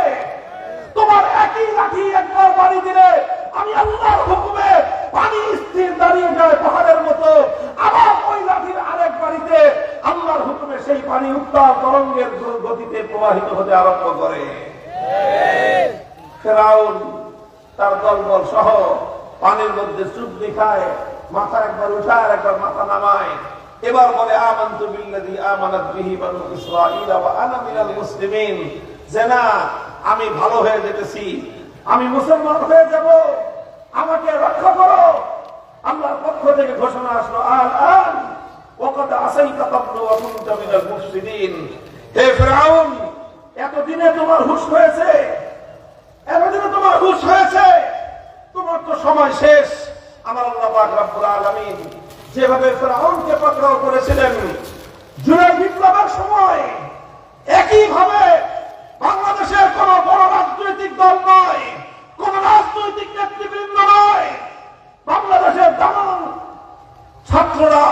তোমার একই লাঠি একবার বাড়ি দিলে আমি আল্লাহর হুকুমে পানি স্থির দাঁড়িয়ে যায় পাহাড়ের মতো, আবার ওই লাঠির আরেক বাড়িতে আল্লাহর হুকুমে সেই পানি উত্তাল তরঙ্গের গতিতে প্রবাহিত হতে আরম্ভ করে। ফিরআউন তার দলবল সহ পানির মধ্যে চুবলি খায়, মাথা একবার উঠায় একবার মাথা নামায়, এবার বলে আমানতু বিল্লাযী আমানাত বিহি বানু ইসরাঈল ওয়া আনা মিনাল মুসলিমিন, যে না, আমি ভালো হয়ে যেতেছি, আমি মুসলমান হয়ে যাব, আমাকে রক্ষা করো। আল্লাহর পক্ষ থেকে ঘোষণা আসলো, আল আন ওয়াকাদ আসাইতা ক্বাবলু ওয়া কুনতা মিনাল মুফসিদিন। হে ফিরআউন, এতদিনে তোমার হুঁশ হয়েছে, এতদিনে তোমার হুঁশ হয়েছে, তোমার তো সময় শেষ। আমার আল্লাহ পাক রব্বুল আলামিন যেভাবে ফিরআউনকে পাকড়াও করেছিলেন জুলাই বিপ্লবের সময়, একইভাবে বাংলাদেশের কোন বড় রাজনৈতিক দল নয়, কোন রাজনৈতিক নেতৃবৃন্দ নয়, বাংলাদেশের দামান ছাত্ররা,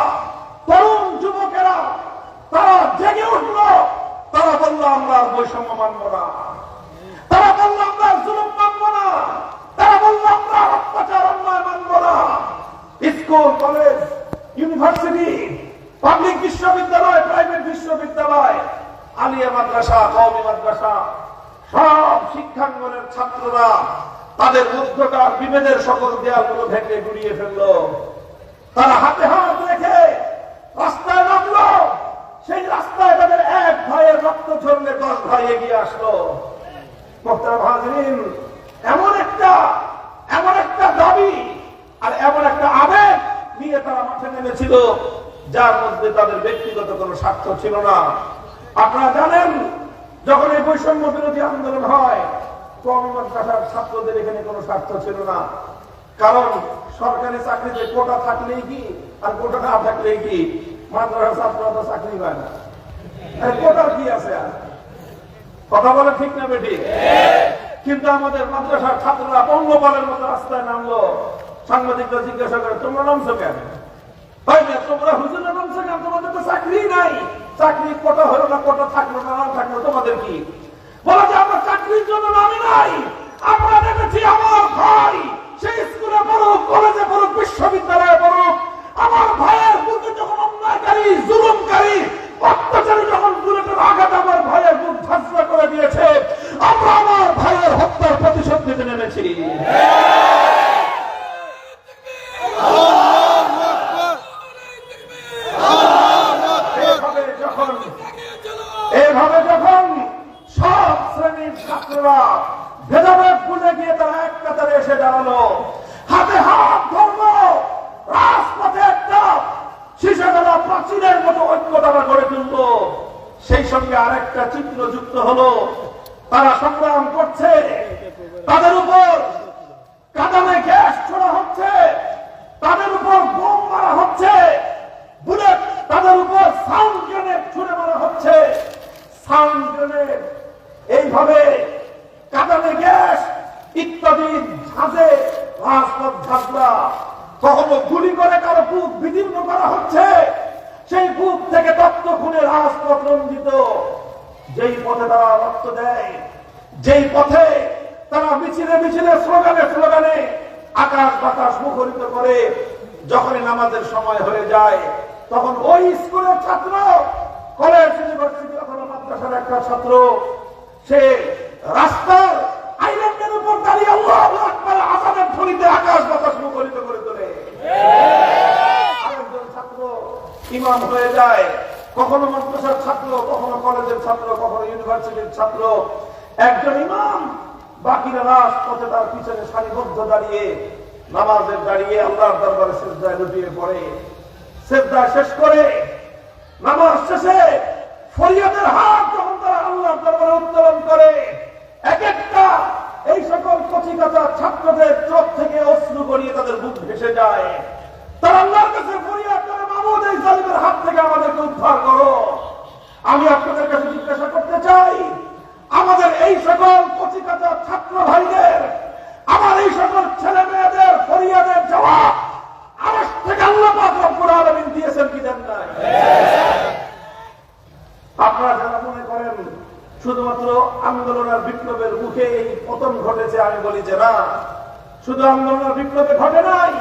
তরুণ যুবকেরা, তারা জেগে উঠল। তারা বলল আমরা বৈষম্য মানব না, তারা বলল আমরা জুলুম মানব না, তারা বলল আমরা অত্যাচার অন্যায় মানব না। স্কুল, কলেজ, ইউনিভার্সিটি পাবলিক বিশ্ববিদ্যালয়, প্রাইভেট বিশ্ববিদ্যালয়, আলিয়া মাদ্রাসা, কওমি মাদ্রাসা, সব শিক্ষাঙ্গনের ছাত্ররা তাদের মধ্যকার বিভেদের সকল দেয়ালগুলো ভেঙে গুড়িয়ে ফেললো। তারা হাতে হাত রেখে রাস্তায় নামলো। সেই রাস্তায় তাদের এক ভাইয়ের রক্ত ঝরলে 10 ভাই এগিয়ে আসলো। মোহতারাম হাজরিন, এমন একটা দাবি আর এমন একটা আবেগ নিয়ে তারা মাঠে নেমেছিল, যার মধ্যে তাদের ব্যক্তিগত কোনো স্বার্থ ছিল না। আপনারা জানেন, যখন এই বৈষম্য বিরোধী আন্দোলন হয়, কওমি মাদ্রাসার ছাত্রদের এখানে কোনো স্বার্থ ছিল না। কারণ সরকারি চাকরিতে কোটা থাকলেই কি আর কোটা না থাকলেই কি, মাদ্রাসার ছাত্ররা তো চাকরি পায় না, কোটার কি আছে? আর কথা বলে ঠিক না বেটি? কিন্তু আমাদের মাদ্রাসার ছাত্ররা পঙ্গপালের মতো রাস্তায় নামলো। সাংবাদিকরা জিজ্ঞাসা করে, তোমরা নামছো কেন? তোমরা হুজুরে নামছো কেন? তোমাদের তো চাকরি নাই। চাকরি কোটা হলো না, কোটা থাকলো না, না থাকলো, তোমাদের কি? বলা যে আমরা চাকরির জন্য নামি নাই, আমরা দেখেছি আমার ভাই সেই স্কুলে পড়ুক, কলেজে পড়ুক, বিশ্ববিদ্যালয়ে পড়ুক, আমার ভাইয়ের বুকে যখন অন্যায়কারী, জুলুমকারী, অত্যাচারী যখন বুলেটের আঘাত আমার ভাইয়ের বুক ঝাঁঝরা করে দিয়েছে, আমরা আমার ভাইয়ের হত্যার প্রতিশোধ নিতে নেমেছি। এভাবে যখন সব শ্রেণীর ছাত্ররা ভেদাভেদ ভুলে গিয়ে তারা এক কাতারে এসে দাঁড়ালো, হাতে হাত ধরলো, রাজপথে একটা শিশাগলা প্রাচীরের মতো ঐক্য তারা গড়ে তুলল। সেই সঙ্গে আরেকটা চিত্র যুক্ত হলো, তারা সংগ্রাম করছে, তাদের উপর কাঁদানে গ্যাস ছোড়া হচ্ছে, তাদের উপর বোম মারা হচ্ছে, বুলেট তাদের উপর সাউন্ড গ্রেনেড ছুড়ে মারা হচ্ছে। সাউন্ড গ্রেনেড, এইভাবে কাঁদানে গ্যাস ইত্যাদি ঝাঁজে রাজপথ ঝাঁঝরা, কখনো গুলি করে কারো বুক বিদীর্ণ করা হচ্ছে, সেই বুক থেকে রক্ত খুনে রাজপথ রঞ্জিত। যেই পথে তারা রক্ত দেয়, যেই পথে তারা মিছিলে মিছিলে, স্লোগানে স্লোগানে আকাশ বাতাস মুখরিত করে, যখনই নামাজের সময় হয়ে যায়, তখন ওই স্কুলের ছাত্র, কলেজ, ইউনিভার্সিটি অথবা মাদ্রাসার একটা ছাত্র, সে রাস্তার আইল্যান্ডের উপর দাঁড়িয়ে আল্লাহু আকবার আযানের ধ্বনিতে আকাশ বাতাস মুখরিত করে তোলে। আরেকজন ছাত্র ইমাম হয়ে যায়, কখনো মাদ্রাসার ছাত্র, কখনো কলেজের ছাত্র, কখনো ইউনিভার্সিটির ছাত্র। একজন ইমাম, বাকিরা রাজপথে তার পিছনে সারিবদ্ধ দাঁড়িয়ে নামাজের দাঁড়িয়ে আল্লাহর দরবারে সিজদায় লুটিয়ে পড়ে। সিজদা শেষ করে নামাজ শেষে ফরিয়াদের হাত যখন তারা আল্লাহর দরবারে উত্তোলন করে, এক একটা এই সকল কচিকাঁচা ছাত্রদের চোখ থেকে অশ্রু গড়িয়ে তাদের বুক ভেসে যায়। তারা আল্লাহর কাছে ফরিয়াদ করে, মাবুদ, এই জালিমের হাত থেকে আমাদেরকে উদ্ধার করো। আমি আপনাদের কাছে জিজ্ঞাসা করতে চাই, আমাদের এই সকল কচিকাঁচা ছাত্র ভাইদের, আমার এই সকল ছেলে মেয়েদের ফরিয়াদের জবাব আরশ থেকে আল্লাহ পাক রব্বুল আলামিন দিয়েছেন কি দেন নাই? আপনারা যারা মনে করেন শুধুমাত্র আন্দোলন আর বিপ্লবের মুখে এই পতন ঘটেছে, আমি বলি যে না, শুধু আন্দোলন আর বিপ্লবে ঘটে নাই।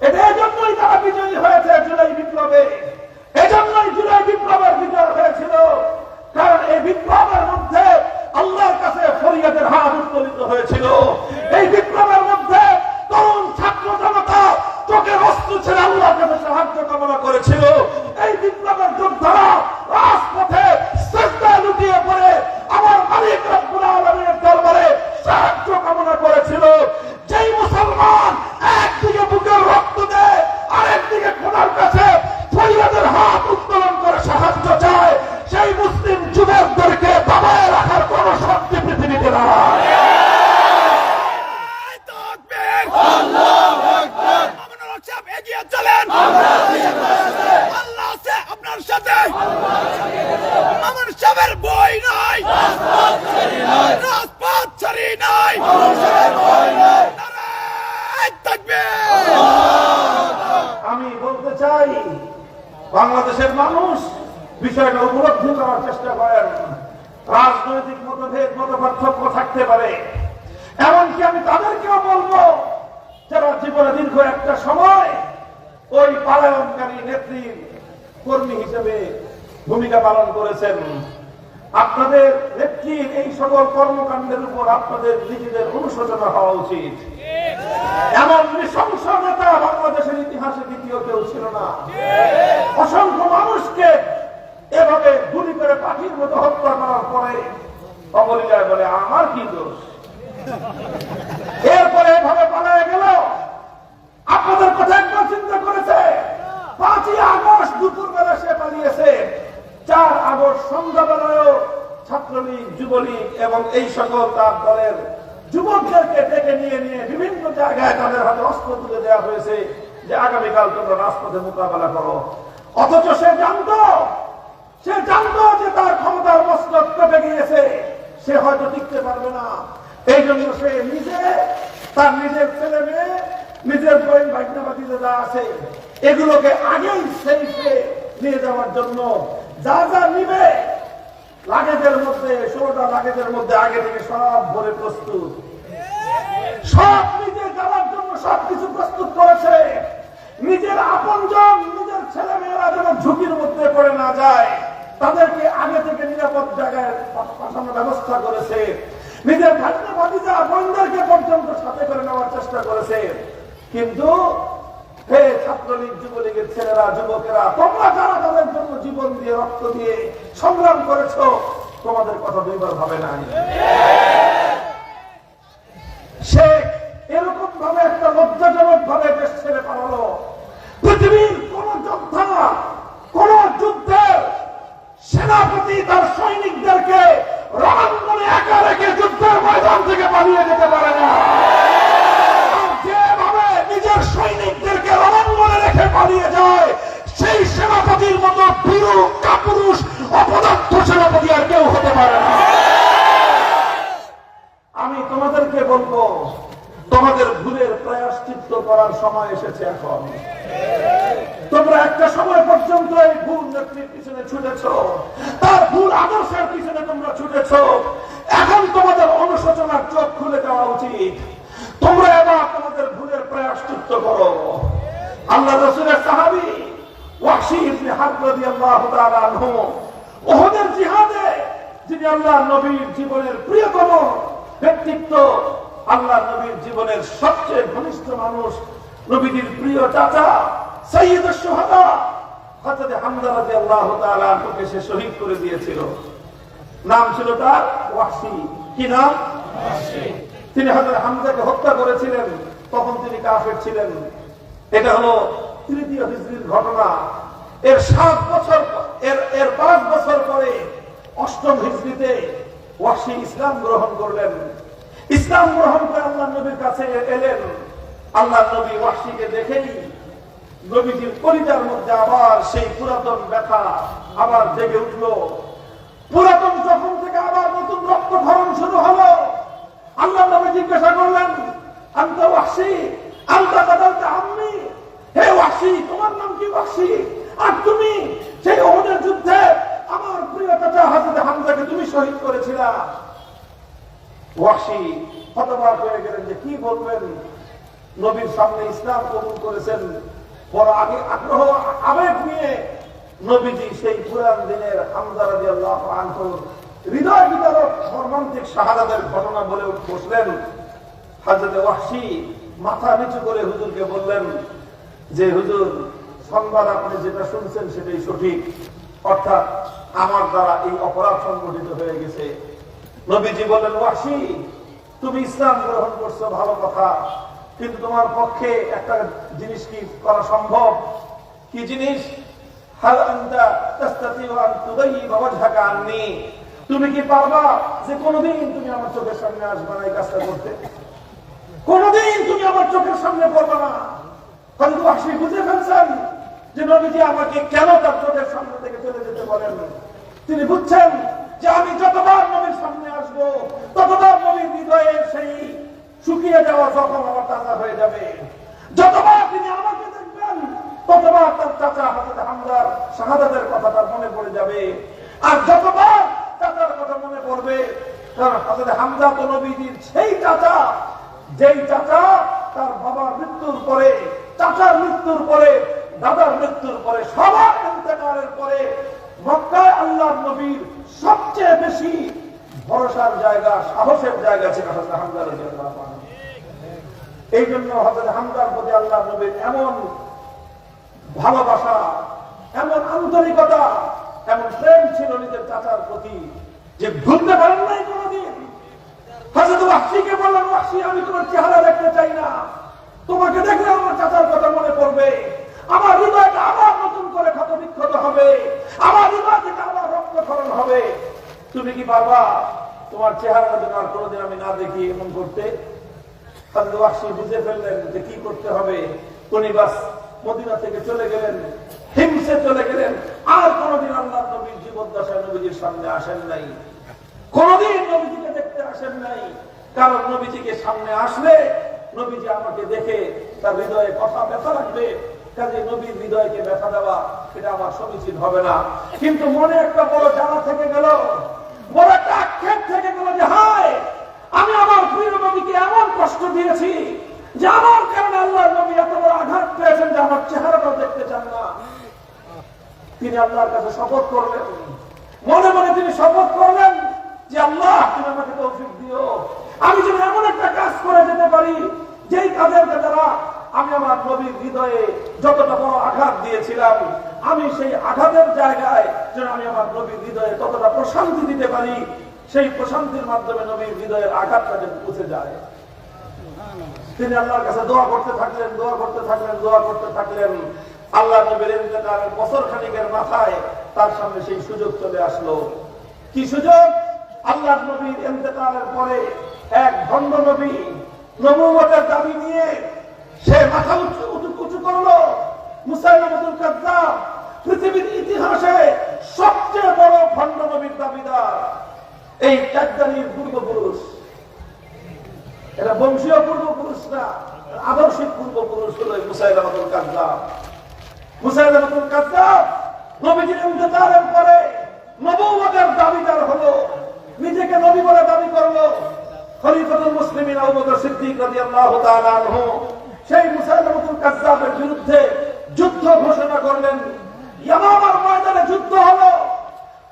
এটা এজন্যই তারা বিজয়ী হয়েছে জুলাই বিপ্লবে, এজন্যই জুলাই বিপ্লবের বিজয় হয়েছিল, কারণ এই বিপ্লবের মধ্যে আল্লাহর কাছে ফরিয়াদের হাত উত্তোলিত হয়েছিল। এই বিপ্লবের মধ্যে তরুণ ছাত্র জনতা চোখের অশ্রু ছেড়ে আল্লাহর কাছে সাহায্য কামনা করেছিল। এই বিপ্লবের যোদ্ধারা রাজপথে সিজদায় লুটিয়ে পড়ে আমার মালিক রব্বুল আলামিনের দরবারে সাহায্য কামনা করেছিল। যেই মুসলমান একদিকে বুকের রক্ত দেয়, আরেকদিকে খোদার কাছে ফরিয়াদের হাত উত্তোলন করে সাহায্য চায়, সেই মুসলিম যুবকদেরকে দাবায় রাখার কোন শক্তি পৃথিবীতে নাই। আমি বলতে চাই, বাংলাদেশের মানুষ বিষয়টা উপলব্ধি করার চেষ্টা করেন। রাজনৈতিক মতভেদ, মতপার্থক্য থাকতে পারে, এমনকি আমি তাদেরকেও বলবো যারা জীবনে দীর্ঘ একটা সময় ওই পালায়নকারী নেত্রীর কর্মী হিসেবে ভূমিকা পালন করেছেন। আপনাদের নেত্রীর এই সকল কর্মকাণ্ডের উপর আপনাদের নিজেদের অনুশোচনা হওয়া উচিত। এমন নৃশংস নেতা বাংলাদেশের ইতিহাসে দ্বিতীয় কেউ ছিল না। অসংখ্য মানুষকে এভাবে গুলি করে পাখির মতো হত্যা করার পরে অবলীলায় বলে আমার কি দোষ, এরপরে এভাবে পালায় গেল। আপনাদের কথা একবার চিন্তা করেছে? 5ই আগস্ট দুপুর বেলা সে পালিয়েছে, 4 আগস্ট সন্ধ্যাবেলায়ও ছাত্রলীগ, যুবলীগ এবং এই সকল তার দলের যুবকদেরকে ডেকে নিয়ে বিভিন্ন জায়গায় তাদের হাতে অস্ত্র তুলে দেওয়া হয়েছে যে আগামীকাল তোমরা রাজপথে মোকাবেলা করো। অথচ সে জানতো যে তার ক্ষমতার মস্তক কেটে গিয়েছে, সে হয়তো টিকতে পারবে না। এই জন্য সে নিজে, তার নিজের ছেলে মেয়ে, নিজের বই ভাগ্যবাদী যা আছে এগুলোকে আগেই সেইফে নিয়ে যাওয়ার জন্য যা যা নিবে লাগেজের মধ্যে, 16টা লাগেজের মধ্যে আগে থেকে সব ভরে প্রস্তুত, সব নিজে যাওয়ার জন্য সবকিছু প্রস্তুত করেছে। নিজের আপনজন, নিজের ছেলে মেয়েরা যেন ঝুঁকির মধ্যে পড়ে না যায় তাদেরকে আগে থেকে নিরাপদ জায়গায় পাঠানোর ব্যবস্থা করেছে। নিজের ভাগ্য ভাতিজা বোনদেরকে পর্যন্ত সাথে করে নেওয়ার চেষ্টা করেছে। কিন্তু হে ছাত্রলীগ, যুবলীগের ছেলেরা, যুবকেরা, তোমরা যারা তাদের জন্য জীবন দিয়ে, রক্ত দিয়ে সংগ্রাম করেছ, তোমাদের কথা দুইবার ভাবে নাই। সে এরকম ভাবে একটা লজ্জাজনক ভাবে দেশ ছেড়ে পালালো। পৃথিবীর কোন যোদ্ধা, কোন যুদ্ধের সেনাপতি তার সৈনিকদেরকে রণাঙ্গনে একা রেখে যুদ্ধের ময়দান থেকে পালিয়ে যেতে পারে না। যেভাবে নিজের সৈনিকদেরকে রণাঙ্গনে রেখে পালিয়ে যায়, সেই সেনাপতির মতো বীর কাপুরুষ অপদার্থ সেনাপতি আর কেউ হতে পারে না। আমি তোমাদেরকে বলবো, তোমাদের ভুলের প্রায়শ্চিত্ত করার সময় এসেছে এখন। তোমরা একটা সময় পর্যন্ত এই ভুল নেত্রীর পিছনে ছুটেছ, তার ভুল আদর্শের পিছনে তোমরা ছুটেছ। এখন তোমাদের অনুশোচনার চোখ খুলে দেওয়া উচিত। তোমরা এবার তোমাদের ভুলের প্রায়শ্চিত্ত করো। আল্লাহ রাসূলের সাহাবী ওয়াহশী ইবনে হারব রাদিয়াল্লাহু তাআলা আনহু উহুদের জিহাদে, যিনি আল্লাহর নবীর জীবনের প্রিয়তম ব্যক্তিত্ব, আল্লাহর নবীর জীবনের সবচেয়ে ঘনিষ্ঠ মানুষ, নবীর প্রিয় চাচা সাইয়্যিদুশ শুহাদা হযরত হামজা রাদিয়াল্লাহু তাআলা আনহুকে সে শহীদ করে দিয়েছিল। নাম ছিল তার ওয়াহশী। কি নাম? ওয়াহশী। তিনি হযরত হামজাকে হত্যা করেছিলেন, তখন তিনি কাফের ছিলেন। এটা হলো 3য় হিজরির ঘটনা। এর 5 বছর পরে 8ম হিজরিতে ওয়াহশী ইসলাম গ্রহণ করলেন। ইসলাম গ্রহণ করে আল্লাহর নবীর কাছে এলেন। আল্লাহর নবী ওয়াহশীকে দেখেই নবীজির কলিজার মধ্যে আবার সেই পুরাতন ব্যথা আবার জেগে উঠলো। পুরাতন জখম থেকে আবার নতুন রক্তক্ষরণ শুরু হলো। আল্লাহর নবী জিজ্ঞাসা করলেন, আনতা ওয়াহশী, আনতা কাতালতা আম্মি, হে ওয়াহশী, তোমার নাম কি ওয়াহশী? আর তুমি সেই উহুদের যুদ্ধে আমার প্রিয় চাচা হযরত হামজাকে তুমি শহীদ করেছিলা। ওয়াহশী হতবাক হয়ে গেলেন যে কি বলবেন। নবীর সামনে ইসলাম কবুল করেছেন, বড় আগ্রহ আবেগ নিয়ে নবীজি সেই পুরান দিনের হামজা রাদিয়াল্লাহু আনহু হৃদয় বিদারক মর্মান্তিক শাহাদাতের ঘটনা বলে বসলেন। হযরত ওয়াহশী মাথা নিচু করে হুজুরকে বললেন যে হুজুর, সংবাদ আপনি যেটা শুনছেন সেটাই সঠিক, অর্থাৎ আমার দ্বারা এই অপরাধ সংঘটিত হয়ে গেছে। নবীজি বললেন, ওয়াহশী, তুমি ইসলাম গ্রহণ করছো ভালো কথা, কিন্তু তোমার পক্ষে একটা জিনিস কি করা সম্ভব? কি জিনিস? হাল আনতা তাস্তাতিউ আন তুগাইয়িবা ওয়াজহাকা আন্নী, তুমি কি পারবা যে কোনদিন তুমি আমার চোখের সামনে আসবে না এই কাজটা করতে? কোনদিন তুমি আমার চোখের সামনে পড়বে না। হযরত ওয়াহশী বুঝে ফেলছেন যে নবীজি আমাকে কেন তার চোখের সামনে থেকে চলে যেতে বলেন। তিনি বুঝছেন যে আমি যতবার নবীর সামনে আসবো ততবার নবীর হৃদয়ে সেই শুকিয়ে যাওয়া যখন আমার তাজা হয়ে যাবে। যতবার তিনি আমাকে দেখবেন ততবার তার চাচা হযরত হামজার শাহাদাতের কথা তার মনে পড়ে যাবে। আর যতবার চাচার কথা মনে পড়বে, কারণ হযরত হামজা তো নবীজির সেই চাচা, যেই চাচা তার বাবার মৃত্যুর পরে, চাচার মৃত্যুর পরে দাদার মৃত্যুর পরে, সবার ইন্তেকালের পরে মক্কায় আল্লাহর নবীর সবচেয়ে বেশি ভরসার জায়গা, সাহসের জায়গা ছিল হযরত হামজা রাদিয়াল্লাহু আনহু। এই জন্য হযরত হামজার প্রতি আল্লাহর নবীর এমন ভালোবাসা, এমন আন্তরিকতা, এমন প্রেম ছিল নিজের চাচার প্রতি যে ভুলতে পারেন নাই কোনদিন। হযরত ওয়াহশীকে বললেন, ওয়াহশী, আমি তোমার চেহারা দেখতে চাই না, তোমাকে দেখলে আমার চাচার কথা মনে পড়বে, আমার হৃদয়টা আবার নতুন করে ক্ষতবিক্ষত হবে, আমার হৃদয় থেকে আবার রক্তক্ষরণ হবে। তুমি কি পারবা তোমার চেহারাটা যেন আর কোনোদিন আমি না দেখি এমন করতে? হযরত ওয়াহশী বুঝে ফেললেন যে কি করতে হবে। উনি বাস মদিনা থেকে চলে গেলেন, হিমসে চলে গেলেন। আর কোনদিন আল্লাহর নবীর জীবদ্দশায় নবীজির সামনে আসেন নাই, কোনদিন নবীজিকে দেখতে আসেন নাই। কারণ নবীজিকে সামনে আসলে নবীজি আমাকে দেখে তার হৃদয়ে কথা ব্যথা লাগবে, কাজে নবীর হৃদয়কে ব্যথা দেওয়া এটা আমার সমীচীন হবে না। কিন্তু মনে একটা বড় জ্বালা থেকে গেল, বড় একটা আক্ষেপ থেকে গেল যে হায়, আমি আমার প্রিয় নবীকে এমন কষ্ট দিয়েছি যে আমার কারণে আল্লাহর নবী এত বড় আঘাত পেয়েছেন যে আমার চেহারাটাও দেখতে চান না। তিনি আল্লাহর কাছে শপথ করলেন, মনে মনে তিনি শপথ করলেন যে আল্লাহ, তুমি আমাকে তৌফিক দিও, আমি যেন এমন একটা কাজ করে যেতে পারি যেই কাজের দ্বারা আমি আমার নবীর হৃদয়ে যতটা বড় আঘাত দিয়েছিলাম, আমি সেই আঘাতের জায়গায় যেন আমি আমার নবীর হৃদয়ে ততটা প্রশান্তি দিতে পারি, সেই প্রশান্তির মাধ্যমে নবীর হৃদয়ের আঘাতটা যেন মুছে যায়। তিনি আল্লাহর কাছে দোয়া করতে থাকলেন, দোয়া করতে থাকলেন, দোয়া করতে থাকলেন। আল্লাহ নবীর ইন্তেকালের বছর খানিকের মাথায় তার সামনে সেই সুযোগ চলে আসলো। কি সুযোগ? আল্লাহ নবীর ইন্তেকালের পরে এক ভণ্ড নবী নবুয়তের দাবি নিয়ে সে মাথা উঁচু করলো। মুসাইলামাতুল কাযযাব পৃথিবীর ইতিহাসে সবচেয়ে বড় ভণ্ড নবীর দাবিদার। এই কাযযাবির পূর্বপুরুষ, এটা বংশীয় পূর্বপুরুষ না, আদর্শিক পূর্বপুরুষ হলো মুসাইলামাতুল কাযযাব। মুসাইলামাতুল কাযযাব নবীজির ইন্তেকালের পরে নবুয়তের দাবিদার হলো, নিজেকে নবী বলে দাবি করলো। খলিফাতুল মুসলিমিন আবু বকর সিদ্দিক রাদিয়াল্লাহু তাআলা আনহু সেই মুসাইলামাতুল কাযযাবের বিরুদ্ধে যুদ্ধ ঘোষণা করলেন। ইয়ামামার ময়দানে যুদ্ধ হলো।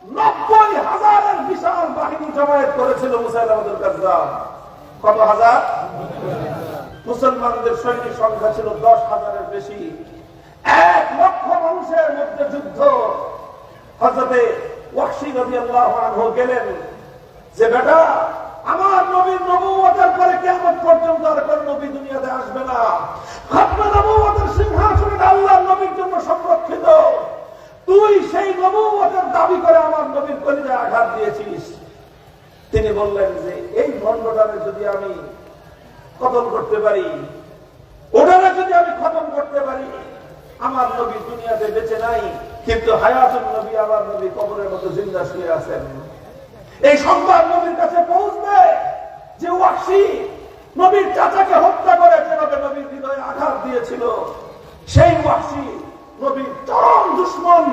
90,000-এর বিশাল বাহিনী জমায়েত করেছিল মুসাইলামাতুল কাযযাব। কত হাজার? মুসলমানদের সৈনিক সংখ্যা ছিল 10,000-এর বেশি। 1 লক্ষ মানুষের মধ্যে যুদ্ধ। হযরতে ওয়াহশী রাদিয়াল্লাহু আনহু গেলেন যে বেটা, আমার নবীর নবুয়তের পরে কিয়ামত পর্যন্ত আর কোন নবী দুনিয়াতে আসবে না। খাতমে নবুয়তের সিংহাসনটা আল্লাহর নবীর জন্য সংরক্ষিত। তুই সেই নবুয়তের দাবি করে আমার নবীর কলিজায় আঘাত দিয়েছিস। তিনি বললেন যে এই ভণ্ডটারে যদি আমি খতম করতে পারি, ওটারে যদি আমি খতম করতে পারি, আমার নবী দুনিয়াতে বেঁচে নাই, কিন্তু হায়াতুন নবী, আমার নবী কবরের মতো জিন্দা শুয়ে আছেন। এই সংবাদ নবীর কাছে পৌঁছবে যে ওয়াহশী নবীর চাচাকে হত্যা করে যেভাবে নবীর হৃদয়ে আঘাত দিয়েছিল, সেই ওয়াহশী নবীর চরম দুশমন,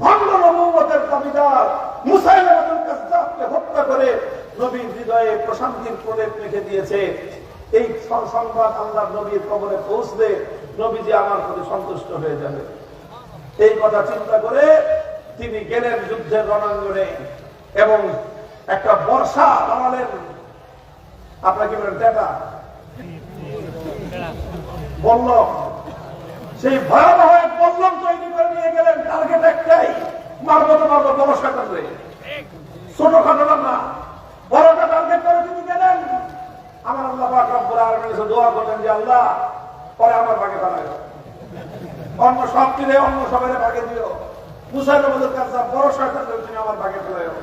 ভণ্ড নবুয়তের দাবিদার মুসাইলামাতুল কাযযাবকে হত্যা করে নবীর হৃদয়ে প্রশান্তির প্রলেপ রেখে দিয়েছে। এই সংবাদ আল্লাহর নবীর কবরে পৌঁছবে, নবীজি আমার প্রতি সন্তুষ্ট হয়ে যাবে। এই কথা চিন্তা করে তিনি গেলেন যুদ্ধের রণাঙ্গনে এবং একটা বর্ষা বানালেন। আপনাকে বলেন টেটা বললাম, সেই ভয়াবহ এক বললাম তৈরি করে নিয়ে গেলেন। টার্গেট একটাই, মারবো তো মারবো, বর্ষা করবে, ছোটখাটো না, বড়টা টার্গেট করে তিনি গেলেন। আমার আল্লাহ পাক রব্বুল আলামিন কাছে দোয়া করলেন যে আল্লাহ, পরে আমার ভাগে বানাইও, অন্য সব কিনে অন্য সবাই ভাগে দিও। মুসাইলামাতুল কাযযাব বড় শয়তান, তুমি আমার ভাগে ফেলাইও।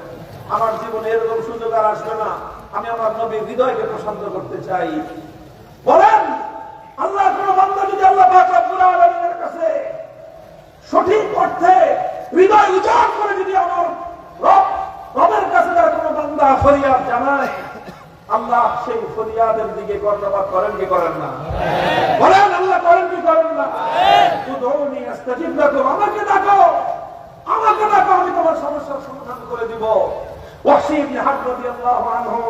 আমার জীবনে এরকম সুযোগ আর আসবে না। আমি আমার নবীর হৃদয়কে প্রশান্ত করতে চাই। বলেন, আল্লাহ কোন বান্দা যদি আল্লাহ পাক রব্বুল আলামিনের কাছে সঠিক অর্থে হৃদয় উজাড় করে যদি আমার রবের কাছে তার কোন বান্দা ফরিয়াদ জানায়, আল্লাহ সেই ফরিয়াদের দিকে কর্ণপাত করেন কি করেন না? বলেন, আল্লাহ করেন কি করেন না? উদউনি আস্তাজিব লাকুম, আমাকে ডাকো, আমাকে ডাকো, আমি তোমার সমস্যার সমাধান করে দিব। ওয়াহশী ইবনে হারব রাদিয়াল্লাহু আনহু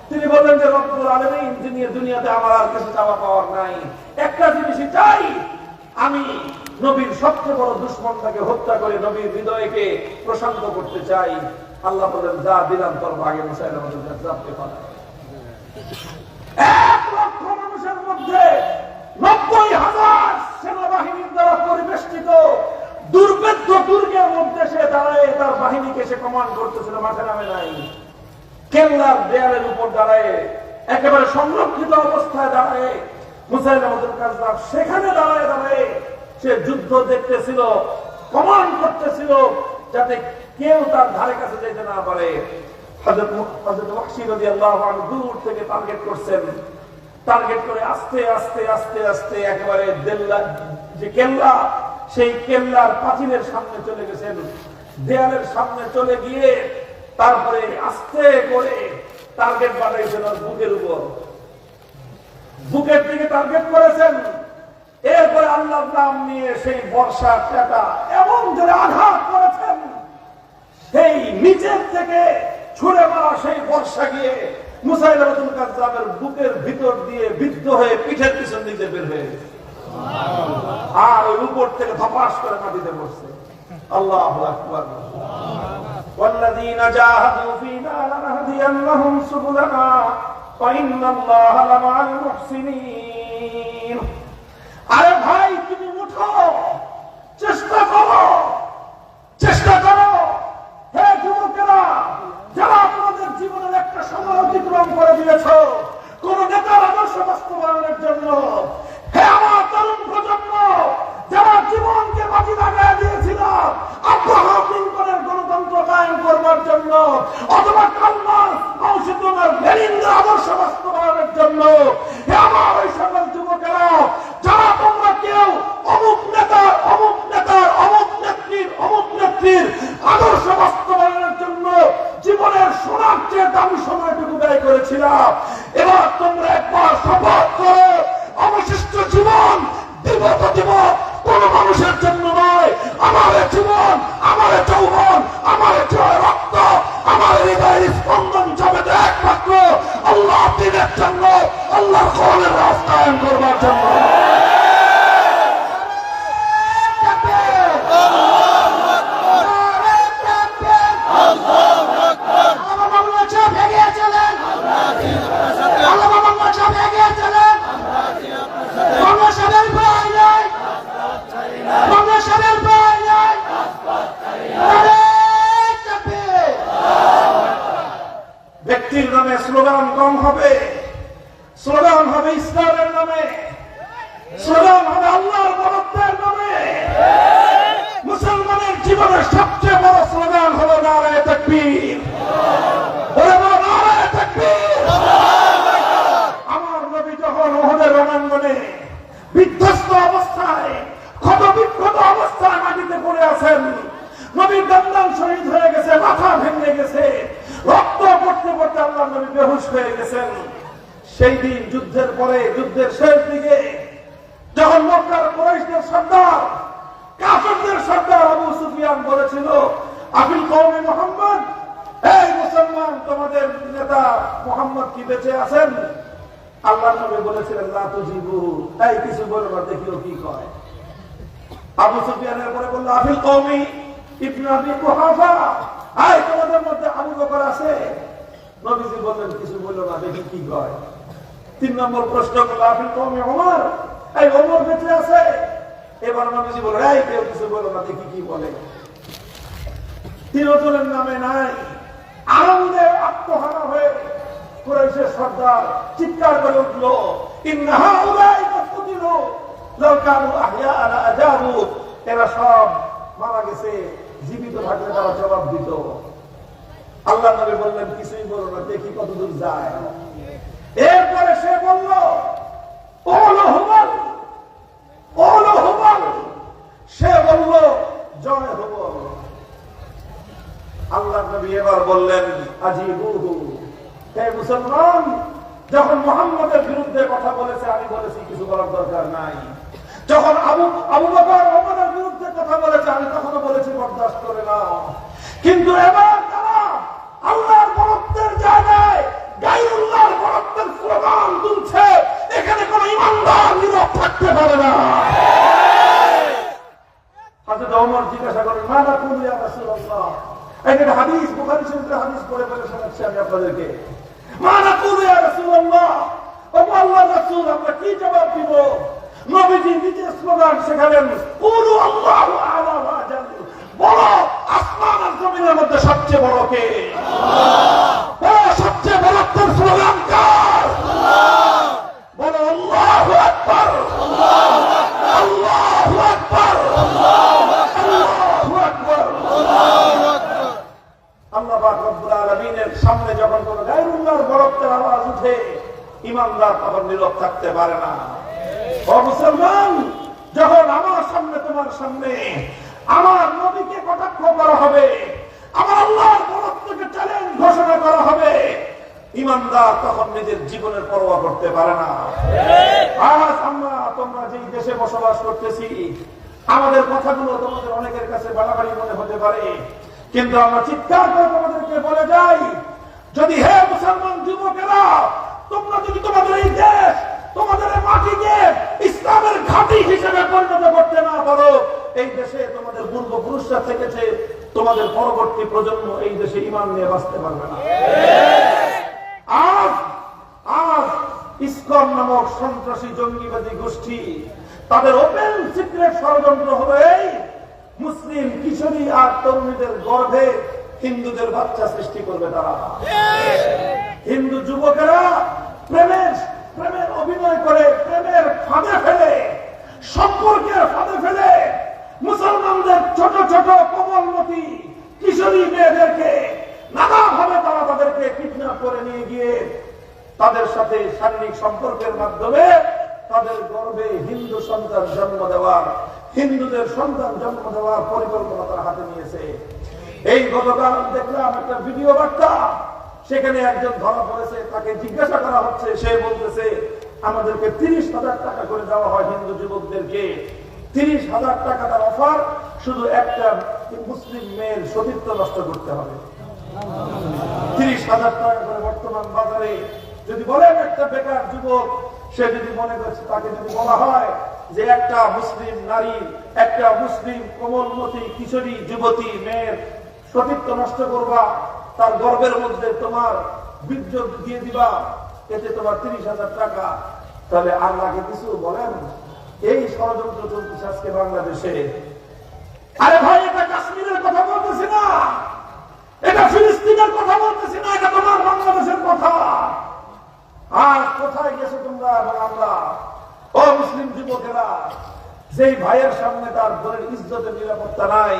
তিনি বললেন যে রব্বুল আলামিন, দুনিয়াতে আমার আর কিছু চাওয়া পাওয়ার নাই, একটা জিনিসই চাই, আমি নবীর সবচেয়ে বড় দুশমনটাকে হত্যা করে নবীর হৃদয়কে প্রশান্ত করতে চাই। আল্লাহ বলেন, যা দিলাম তোর ভাগে মুসাইলামাতুল কাজ্জাবকে পাঠাও। 1 লক্ষ মানুষের মধ্যে 90,000 সেনাবাহিনীর দ্বারা পরিবেষ্টিত দুর্ভেদ্য দুর্গের মধ্যে সে দাঁড়ায় তার বাহিনীকে সে কমান্ড করতেছিল, মাঠে নামে নাই। কেল্লার দেয়ালের উপর দাঁড়ায়, একেবারে সংরক্ষিত অবস্থায় দাঁড়ায় মুসাইলামাতুল কাজ্জাব সেখানে দাঁড়ায় সে যুদ্ধ দেখতেছিল, কমান্ড করতেছিল, যাতে কেউ তার ধারে কাছে যেতে না পারে। হযরত ওয়াহশী রাদিয়াল্লাহু আনহু দূর থেকে টার্গেট করছেন, টার্গেট করে আস্তে আস্তে আস্তে আস্তে একেবারে যে কেল্লা, সেই কেল্লার পাঁচিলের সামনে চলে গেছেন, দেয়ালের সামনে চলে গিয়ে তারপরে আস্তে করে টার্গেট বানাইছেন বুকের উপর, বুকের দিকে টার্গেট করেছেন। এরপরে আল্লাহর নাম নিয়ে সেই বর্ষা টেটা এমন জোরে আঘাত করেছেন, সেই নিচের থেকে ছুড়ে মারা সেই বর্ষা গিয়ে মুসাইলামাতুল কাজ্জাবের বুকের ভিতর দিয়ে বিদ্ধ হয়ে পিঠের পিছন দিকে বের হয়ে গেছে, আর ওই উপর থেকে ধপাস করে মাটিতে পড়ছে। আল্লাহু আকবার। والذين جاهدوا فينا لنهدينهم سبلنا وإن الله لمع المحسنين। আরে ভাই, তুমি উঠো, চেষ্টা করো, চেষ্টা করো। হে যুবকেরা, যারা আপনাদের জীবনের একটা সময় অতিক্রম করে দিয়েছ কোন নেতার আদর্শ বাস্তবায়নের জন্য, হে আমার তরুণ প্রজন্ম, যারা জীবনকে বাজি লাগায় দিয়েছিল আব্রাহাম লিঙ্কনের গণতন্ত্র কায়েম করবার জন্য, অথবা কালমার মাওসেতুনের লেনিনের আদর্শ বাস্তবায়নের জন্য, হে আমার ওই সকল যুবকেরা, যারা তোমরা কেউ অমুক নেতার অমুক নেতার অমুক নেত্রীর আদর্শ বাস্তবায়নের জন্য জীবনের সোনার চেয়ে দামি সময়টুকু ব্যয় করেছিল, এবার তোমরা একবার শপথ করো, অবশিষ্ট জীবন দিব তো দিব, কোন মানুষের জন্য নয়। আমার জীবন, আমার যৌবন, আমার রক্ত, আমার হৃদয়ের স্পন্দন যাবে একমাত্র আল্লাহ দিনের জন্য, আল্লাহর কোরআনের রাস্তায়ন করবার জন্য। ব্যক্তির নামে স্লোগান কম হবে, স্লোগান হবে ইসলামের নামে, স্লোগান হবে আল্লাহর বরত্বের নামে। মুসলমানের জীবনের সবচেয়ে বড় স্লোগান হলো নারায়ে তাকবীর। নারায়ে তাকবীর। আমার নবী যখন উহুদের রণাঙ্গনে বিধ্বস্ত অবস্থায়, ক্ষতবিক্ষত অবস্থায় মাটিতে পড়ে আছেন, নবীর দন্দান শহীদ হয়ে গেছে, মাথা ভেঙে গেছে, রক্ত পড়তে পড়তে আল্লাহর নবী বেহুশ হয়ে গেছেন। সেই দিন যুদ্ধের পরে, যুদ্ধের শেষ দিকে, যখন মক্কার কুরাইশদের সর্দার, কাফেরদের সর্দার আবু সুফিয়ান বলেছিল, আফিল কওমে মুহাম্মদ, এই মুসলমান, তোমাদের নেতা মুহাম্মদ কি বেঁচে আছেন? আল্লাহর নবী বলেছিলেন, লা তুজিবু, এই কিছু বলো না, দেখিও কি কয়। আবু সুফিয়ানের পরে বলল, আফিল কওমি ইবনে আবি কুহাফা, এই তোমাদের মধ্যে আবু বকর আছে? নবীজি বললেন, কিছু বললো না, দেখি কি কয়। 3 নম্বর প্রশ্ন করল, আফিল কওমি ওমর, এই ওমর বেঁচে আছে? এবার নবীজি বললেন, এই কেউ কিছু বললো না, দেখি কি বলে। তিনজনের নামে নাই। আনন্দে আত্মহারা হয়ে কুরাইশের সর্দার চিৎকার করে উঠল, ইন্না হাউলাই কুতিলু লাউ কানু আহইয়া লা আজাবু, এরা সব মারা গেছে, জীবিত থাকলে তারা জবাব দিত। আল্লাহ নবী বললেন, কিছুই বলো না, দেখি কতদূর যায়। এরপরে সে বলল, ওলো হুবল, ওলো হুবল। সে বলল, জয় হুবল। আল্লাহ নবী এবার বললেন, আজিবুহু, হে মুসলমান, যখন মুহাম্মদের বিরুদ্ধে কথা বলেছে আমি বলেছি কিছু বলার দরকার নাই। যখন আবু বকর ওমরের বিরুদ্ধে কথা বলেছে আমি তখনও বলেছি বরদাস্ত করে নাও। কিন্তু এবার তারা আল্লাহর বরত্বের জায়গায় গায়রুল্লাহর বরত্বের স্লোগান তুলছে। এখানে কোন ইমানদার নীরব থাকতে পারে না। ওমর জিজ্ঞাসা করেন, মা নাকুলু ইয়া রাসূলুল্লাহ, একটা হাদিস বুখারী শরীফের হাদিস পড়ে বলে শোনাচ্ছি আমি আপনাদেরকে। মা নাকুলু ইয়া রাসূলুল্লাহ, ও আল্লাহর রাসূল, আমরা কি জবাব দিব? নবীজি নিজে স্লোগান শেখালেন, কুলু আল্লাহু আ'লা ওয়া জাল, বলো আসমান আর জমিনের মধ্যে সবচেয়ে বড় কে? আল্লাহ। সবচেয়ে বড়ত্বের স্লোগান কার? আল্লাহ। বলো আল্লাহু আকবার, আল্লাহু আকবার, আল্লাহু আকবার। আল্লাহ পাক রব্বুল আলামিনের সামনে যখন কোন গায়রুল্লাহর বড়ত্বের আওয়াজ উঠে, ঈমানদার তখন নীরব থাকতে পারে না। ও মুসলমান, যখন আমার সামনে তোমার সামনে আমার নবীকে কটাক্ষ করা হবে, আমার আল্লাহর বড়ত্বকে চ্যালেঞ্জ ঘোষণা করা হবে, ঈমানদার তখন নিজের জীবনের পরোয়া করতে পারে না। আজ তোমরা যে দেশে বসবাস করতেছি, আমাদের কথাগুলো তোমাদের অনেকের কাছে বাড়াবাড়ি মনে হতে পারে, কিন্তু আমরা চিৎকার করে তোমাদেরকে বলে যাই, যদি হে মুসলমান যুবকেরা, তোমরা যদি তোমাদের এই দেশ, তোমাদের এই মাটিকে ইসলামের ঘাঁটি হিসেবে পরিণত করতে না পারো, এই দেশে তোমাদের পূর্বপুরুষরা থেকেছে, তোমাদের পরবর্তী প্রজন্ম এই দেশে ঈমান নিয়ে বাঁচতে পারবে না। আজ ইসকন নামক সন্ত্রাসী জঙ্গিবাদী গোষ্ঠী, তাদের ওপেন সিক্রেট ষড়যন্ত্র হলো এই, মুসলিম কিশোরী আর তরুণীদের গর্ভে হিন্দুদের বাচ্চা সৃষ্টি করবে তারা। হিন্দু যুবকেরা প্রেমের অভিনয় করে, প্রেমের ফাঁদে ফেলে, সম্পর্কের ফাঁদে ফেলে মুসলমানদের ছোট ছোট কোমলমতি কিশোরী মেয়েদেরকে নানাভাবে তারা তাদেরকে কিডন্যাপ করে নিয়ে গিয়ে তাদের সাথে শারীরিক সম্পর্কের মাধ্যমে তাদের গর্ভে হিন্দু সন্তান জন্ম দেওয়ার, হিন্দুদের সন্তান জন্ম দেওয়ার পরিকল্পনা তারা হাতে নিয়েছে। এই গতকাল দেখলাম একটা ভিডিও বার্তা, সেখানে একজন ধরা পড়েছে, তাকে জিজ্ঞাসা করা হচ্ছে, সে বলতেছে আমাদেরকে 30,000 টাকা করে দেওয়া হয় হিন্দু যুবকদেরকে, 30,000 টাকা তার অফার, শুধু একটা মুসলিম মেয়ের সতীত্ব নষ্ট করতে হবে। 30,000 টাকা করে বর্তমান বাজারে যদি বলেন একটা বেকার যুবক, সে যদি মনে করছে, তাকে যদি বলা হয় যে একটা মুসলিম নারী, একটা মুসলিম কোমলমতি কিশোরী যুবতী মেয়ের সতীত্ব নষ্ট করবা, তার গর্ভের মধ্যে তোমার বীর্য দিয়ে দিবা, এতে তোমার 30,000 টাকা, তাহলে আর লাগে কিছু? বলেন, এই ষড়যন্ত্র চলতেছে আজকে বাংলাদেশে। আরে ভাই, এটা কাশ্মীরের কথা বলতেছি না, এটা ফিলিস্তিনের কথা বলতেছি না, এটা তোমার বাংলাদেশের কথা। আর কোথায় গেছো তোমরা এবং আমরা? ও মুসলিম যুবকেরা, যেই ভাইয়ের সামনে তার বোনের ইজ্জতের নিরাপত্তা নাই,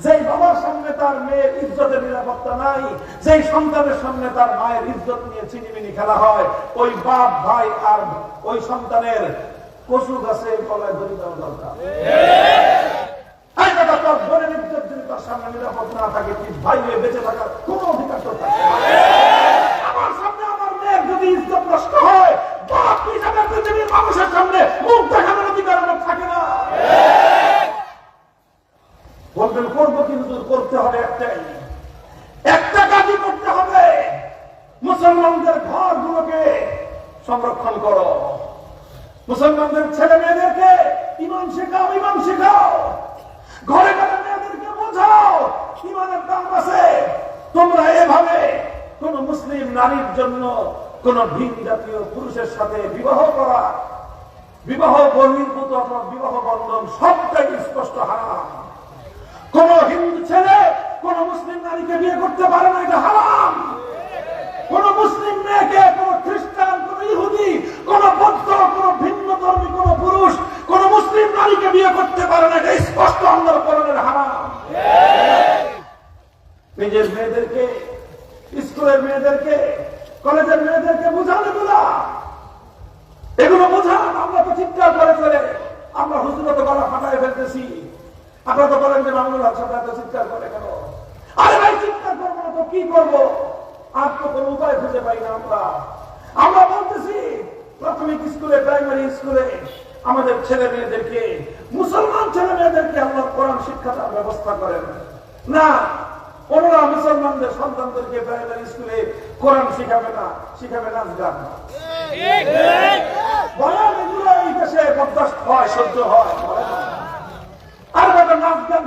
যেই বাবার সামনে তার মেয়ের ইজ্জতের নিরাপত্তা নাই, যেই সন্তানের সামনে তার মায়ের ইজ্জত নিয়ে চিনিমিনি খেলা হয়, ওই বাপ ভাই আর ওই সন্তানের কচু গাছে গলায় দড়ি দেওয়া দরকার। তার বোনের ইজ্জত যদি তার সামনে নিরাপদ না থাকে, ভাই হয়ে বেঁচে থাকার কোন অধিকার তো থাকে না। আমার সামনে আমার মেয়ের যদি ইজ্জত নষ্ট হয়, বাপ হিসাবে পৃথিবীর মানুষের সামনে মুখ দেখানোর অধিকার আমার থাকে না। বলবেন করবো, কিন্তু করতে হবে একটাই, একটা কাজই করতে হবে, মুসলমানদের ঘরগুলোকে সংরক্ষণ করো, মুসলমানদের ছেলে মেয়েদেরকে ঈমান শেখাও, ঈমান শেখাও, ঘরে ঘরে মেয়েদেরকে বোঝাও ঈমানের দাম আছে। তোমরা এভাবে কোন মুসলিম নারীর জন্য কোন ভিন জাতীয় পুরুষের সাথে বিবাহ করা, বিবাহ বহির্ভূত অথবা বিবাহ বন্ধন সবটাই স্পষ্ট হারাম। কোন হিন্দু ছেলে কোন মুসলিম নারীকে বিয়ে করতে পারে না, এটা হারাম। কোন মুসলিম মেয়েকে কোন খ্রিস্টান, কোন ইহুদি, কোন বৌদ্ধ, কোন ভিন্ন ধর্মী কোন পুরুষ কোন মুসলিম নারীকে বিয়ে করতে পারে না, এটা স্পষ্ট আল্লাহর কোরআনের হারাম। নিজের মেয়েদেরকে, স্কুলের মেয়েদেরকে, কলেজের মেয়েদেরকে বোঝান, এগুলো বোঝান। আমরা তো চিৎকার করে ফেলে, আমরা হুজুরত গলা ফাটায় ফেলতেছি, আপনারা তো বলেন যে মামুনুল হক সাহেব এত চিৎকার করে কেন? আরে ভাই, চিৎকার করবো না তো কি করবো? আর তো কোনো উপায় খুঁজে পাই না। আমরা বলতেছি প্রাথমিক স্কুলে, প্রাইমারি স্কুলে আমাদের ছেলে মেয়েদেরকে, মুসলমান ছেলে মেয়েদেরকে আল্লাহ কোরআন শিক্ষার ব্যবস্থা করেন না। ওনারা মুসলমানদের সন্তানদেরকে প্রাইমারি স্কুলে কোরআন শিখাবে না, শিখাবে নাচ গান। বয়ান এগুলো এই দেশে বরদাস্ত হয়, সহ্য হয়। আর নাচ গান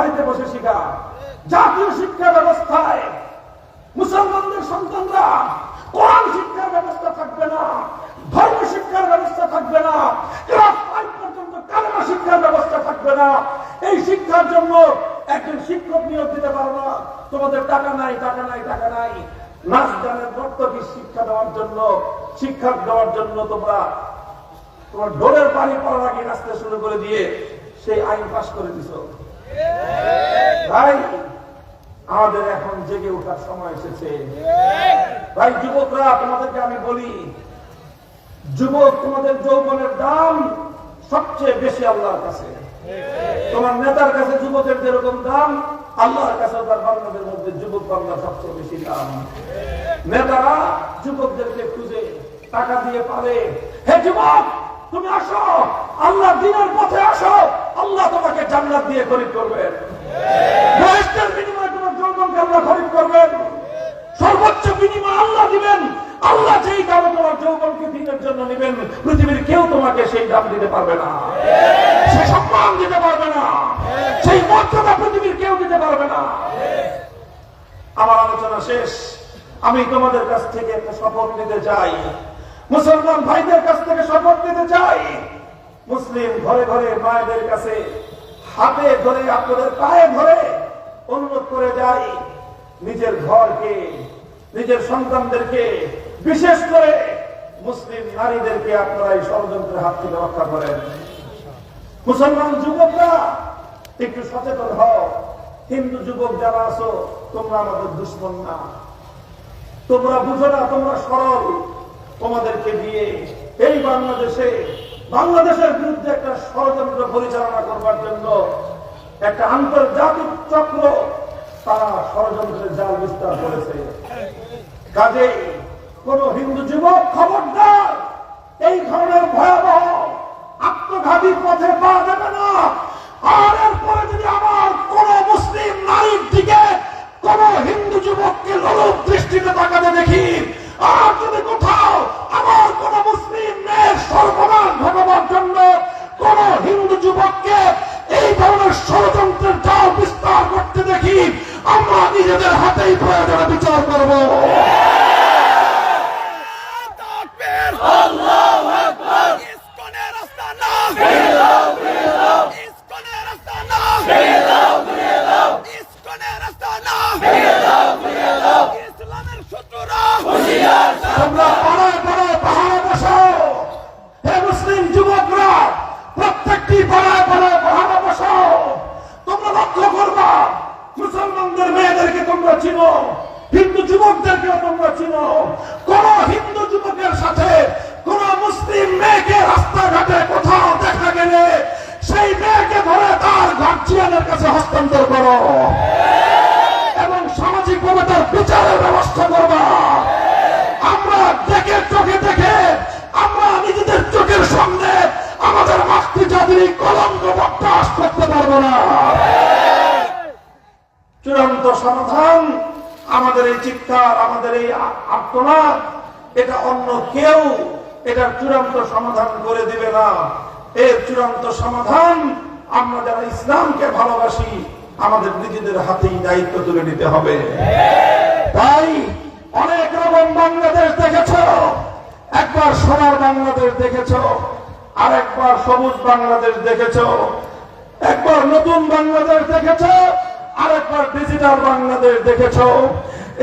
বাড়িতে বসে শিখা। জাতীয় শিক্ষা ব্যবস্থায় মুসলমানদের সন্তানরা কোরআন শিক্ষার ব্যবস্থা থাকবে না, ধর্ম শিক্ষার ব্যবস্থা থাকবে না, ক্লাস 5 পর্যন্ত কালেমা শিক্ষার ব্যবস্থা থাকবে না। এই শিক্ষার জন্য একজন শিক্ষক নিয়োগ দিতে পারো না, তোমাদের টাকা নাই, টাকা নাই, টাকা নাই। নাচ গানের নর্তকী শিক্ষা দেওয়ার জন্য, শিক্ষা দেওয়ার জন্য তোমরা তোমার ঢোলের পানি পড়ার আগে নাচতে শুরু করে দিয়ে সেই আইন পাস করে দিছো। ভাই, আমাদের এখন জেগে ওঠার সময় এসেছে। ভাই যুবকরা, তোমাদেরকে আমি বলি, যুবক, তোমাদের যৌবনের দাম সবচেয়ে বেশি আল্লাহর কাছে। তোমার নেতার কাছে যুবকের যেরকম দাম, আল্লাহর কাছে তার বান্দাদের মধ্যে যুবক বান্দার সবচেয়ে বেশি দাম। নেতারা যুবকদেরকে খুঁজে টাকা দিয়ে পারে, হে যুবক তুমি আসো, আল্লাহ দিনের পথে আসো, আল্লাহ তোমাকে জান্নাত দিয়ে খরিদ করবেন। বয়সের বিনিময়ে তোমার যৌবনকে আল্লাহ খরিদ করবেন। সর্বোচ্চ বিনিময় আল্লাহ দিবেন। আল্লাহ যেই দামে তোমার যৌবনকে দিনের জন্য নেবেন, পৃথিবীর কেউ তোমাকে সেই দাম দিতে পারবে না, সেই সম্মান দিতে পারবে না, সেই মর্যাদা পৃথিবীর কেউ দিতে পারবে না। আমার আলোচনা শেষ। আমি তোমাদের কাছ থেকে একটা শপথ নিতে চাই, মুসলমান ভাইদের কাছ থেকে শপথ নিতে চাই। মুসলিম ঘরে ঘরে মায়েদের কাছে হাতে ধরে, আপনাদের পায়ে ধরে অনুরোধ করে যাই, নিজের ঘরকে, নিজের সন্তানদেরকে, বিশেষ করে মুসলিম নারীদেরকে আপনারা এই ষড়যন্ত্রের হাত থেকে রক্ষা করেন। মুসলমান যুবকরা একটু সচেতন হও। হিন্দু যুবক যারা আছো, তোমরা আমাদের দুশ্মন না, তোমরা বুঝো না, তোমরা সরল। তোমাদেরকে দিয়ে এই বাংলাদেশের বিরুদ্ধে একটা ষড়যন্ত্র পরিচালনা করবার জন্য একটা আন্তর্জাতিক চক্র তারা ষড়যন্ত্রের জাল বিস্তার করেছে। কাজেই কোন হিন্দু যুবক খবরদার এই ধরনের ভয়াবহ আত্মঘাতী পথে পা দেবে না। আর এরপরে যদি আমার কোন মুসলিম নারীর দিকে কোন হিন্দু যুবককে লোলুপ দৃষ্টিতে তাকাতে দেখি, আর যদি কোথাও আমার কোন মুসলিম মেয়ের সর্বনাশ ঘটাবার জন্য কোন হিন্দু যুবককে এই ধরনের ষড়যন্ত্রের জাল বিস্তার করতে দেখি, আমরা নিজেদের হাতেই প্রয়োজনে বিচার করব। মুসলিম যুবকরা প্রত্যেকটি পাড়ায় পাড়ায় পাহাড়ে বসো। তোমরা লক্ষ্য করবা, মুসলমানদের মেয়েদেরকে তোমরা চিনো, হিন্দু যুবকদেরকেও তোমরা চিনো। কোন হিন্দু যুবকের সাথে কোন মুসলিম মেয়েকে রাস্তাঘাটে কোথাও দেখা গেলে সেই মেয়েকে ধরে তার গার্জিয়ানের কাছে হস্তান্তর করো এবং সামাজিকভাবে তার বিচারের ব্যবস্থা করবা। আমরা দেখে, চোখে দেখে, আমরা নিজেদের চোখের সামনে আমাদের মাতৃজাতির কলঙ্ক বরদাস্ত করতে পারবো না। চূড়ান্ত সমাধান আমাদের এই চিৎকার, আমাদের এই আর্তনাদ, এটা অন্য কেউ এটার চূড়ান্ত সমাধান করে দিবে না। এর চূড়ান্ত সমাধান আমরা যারা ইসলামকে ভালোবাসি, আমাদের নিজেদের হাতেই দায়িত্ব তুলে নিতে হবে। তাই অনেক রকম বাংলাদেশ দেখেছ, একবার সোনার বাংলাদেশ দেখেছ, আর একবার সবুজ বাংলাদেশ দেখেছ, একবার নতুন বাংলাদেশ দেখেছ, আর একবার ডিজিটাল বাংলাদেশ দেখেছ।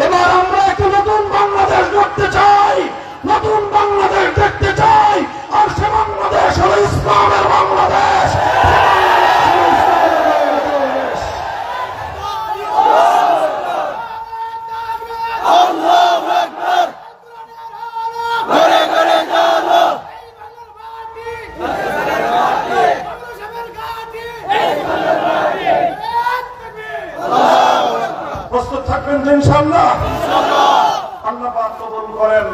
এবার আমরা একটা নতুন বাংলাদেশ করতে চাই, নতুন বাংলাদেশ দেখতে চাই। আর সে বাংলাদেশ হলো ইসলামের বাংলাদেশ। প্রস্তুত থাকবেন তো ইনশাআল্লাহ? আল্লাহ পাক কবুল করেন।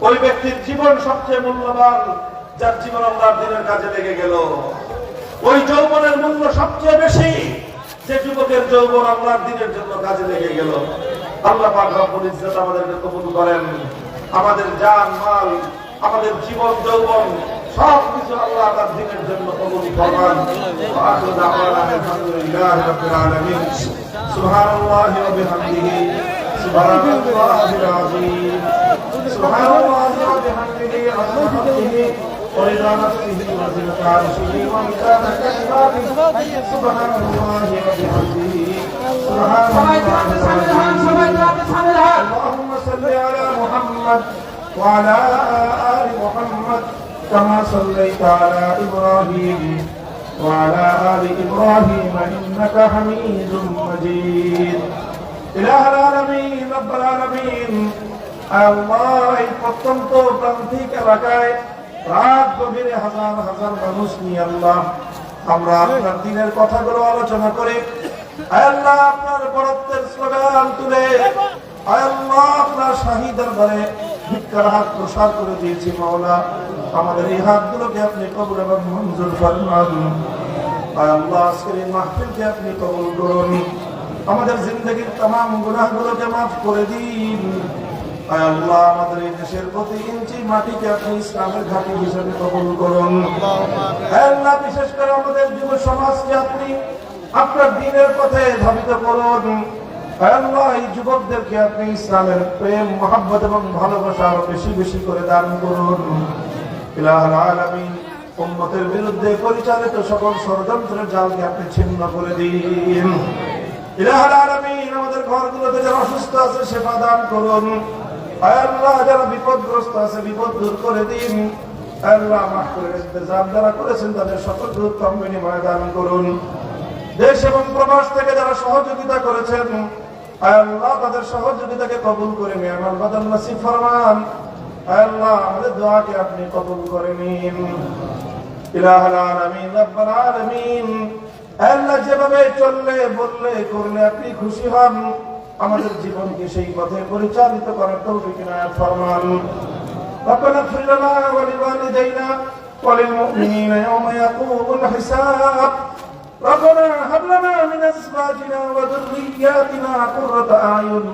ওই ব্যক্তির জীবন সবচেয়ে মূল্যবান যার জীবন আল্লাহর দ্বীনের কাজে লেগে গেল। ওই যৌবনের মূল্য সবচেয়ে বেশি যে যুবকের যৌবন আল্লাহর দ্বীনের জন্য কাজে লেগে গেল। আল্লাহ পাক রব্বুল ইজ্জত আমাদেরকে কবুল করেন। আমাদের জান মাল, আমাদের জীবন যৌবন সব কিছু আল্লাহ তার দিনের জন্য কবুল ফরমান। ওয়া আখিরু দাওয়ানা আলহামদুলিল্লাহি রাব্বিল আলামিন। সুবহানাল্লাহি ওয়া বিহামদিহি সুবহানাল্লাহিল আযীম। সুবহানাল্লাহি ওয়া বিহামদিহি আযীম। ورضا نفسه وزنة عرشه وميزان كلماته سبحان الله وبحمده سبحان الله. اللهم صل على محمد وعلى آل محمد كما صليت على إبراهيم وعلى آل إبراهيم إنك حميد مجيد. إله العالمين رب العالمين الله প্রত্যন্ত প্রান্তিক এলাকায় রাত গভীরে হাজার হাজার মানুষ নিয়ে আল্লাহ আমরা আপনার দিনের কথাগুলো আলোচনা করে আল্লাহ আপনার বরত্বের স্লোগান তুলে আল্লাহ আপনার শাহী দরবারে ভিক্ষার হাত প্রসার করে দিয়েছি মাওলা। আমাদের এই হাতগুলোকে আপনি কবুল এবং মঞ্জুর ফরমান। আল্লাহ আজকের এই মাহফিলকে আপনি কবুল করুন। আমাদের জিন্দগির तमाम গুনাহগুলোকে মাফ করে দিন। আল্লাহ আমাদের এই দেশের প্রতি ইঞ্চি মাটিকে আপনি ইসলামের ঘাঁটি হিসেবে কবুল করুন। আল্লাহ বিশেষ করে আমাদের যুব সমাজকে আপনি আপনার দ্বীনের পথে ধাবিত করুন। আল্লাহ এই যুবকদেরকে আপনি ইসলামের প্রেম মহব্বত এবং ভালোবাসা আরো বেশি বেশি করে দান করুন। ইলাহুল আলামিন উম্মতের বিরুদ্ধে পরিচালিত সকল ষড়যন্ত্রের জালকে আপনি ছিন্ন করে দিন। ইলাহুল আলামিন আমাদের ঘরগুলোতে যারা অসুস্থ আছে সেবা দান করুন। আল্লাহ যারা বিপদগ্রস্ত আছে বিপদ দূর করে দিন। আল্লাহ মাফ করে ইন্তজাম যারা করেছেন তাদের সকল উত্তম বিনিময় দান করুন। দেশ এবং প্রবাস থেকে যারা সহযোগিতা করেছেন আল্লাহ তাদের সহযোগিতাকে কবুল করে নিয়ামাল বাদাল নসিব ফরমান। আল্লাহ আমাদের দোয়াকে আপনি কবুল করে নিন। ইলাহুল আলামিন রব্বুল আলামিন আল্লাহ যেভাবে চললে বললে করলে আপনি খুশি হন আমাদের জীবনকে সেই পথে পরিচালিত করার তৌফিক ইনায়াত ফরমান। রব্বানা ইগফির লানা ওয়া লিওয়ালিদাইনা ওয়া লিল মুমিনিনা ইয়াওমা ইয়াকুমুল হিসাব। রব্বানা হাব লানা মিন আজওয়াজিনা ওয়া যুররিয়্যাতিনা কুররাতা আ'য়ুন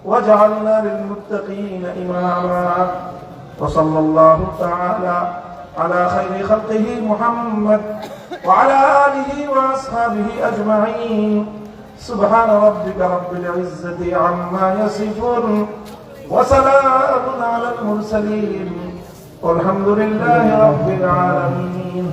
ওয়াজ'আলনা লিল মুত্তাকিনা ইমামা। ওয়া সাল্লাল্লাহু তাআলা আলা খায়রি খালকিহি মুহাম্মদ ওয়া আলা আলিহি ওয়া আসহাবিহি আজমাইন। سبحان ربك رب العزة عما يصفون وسلام على المرسلين والحمد لله رب العالمين.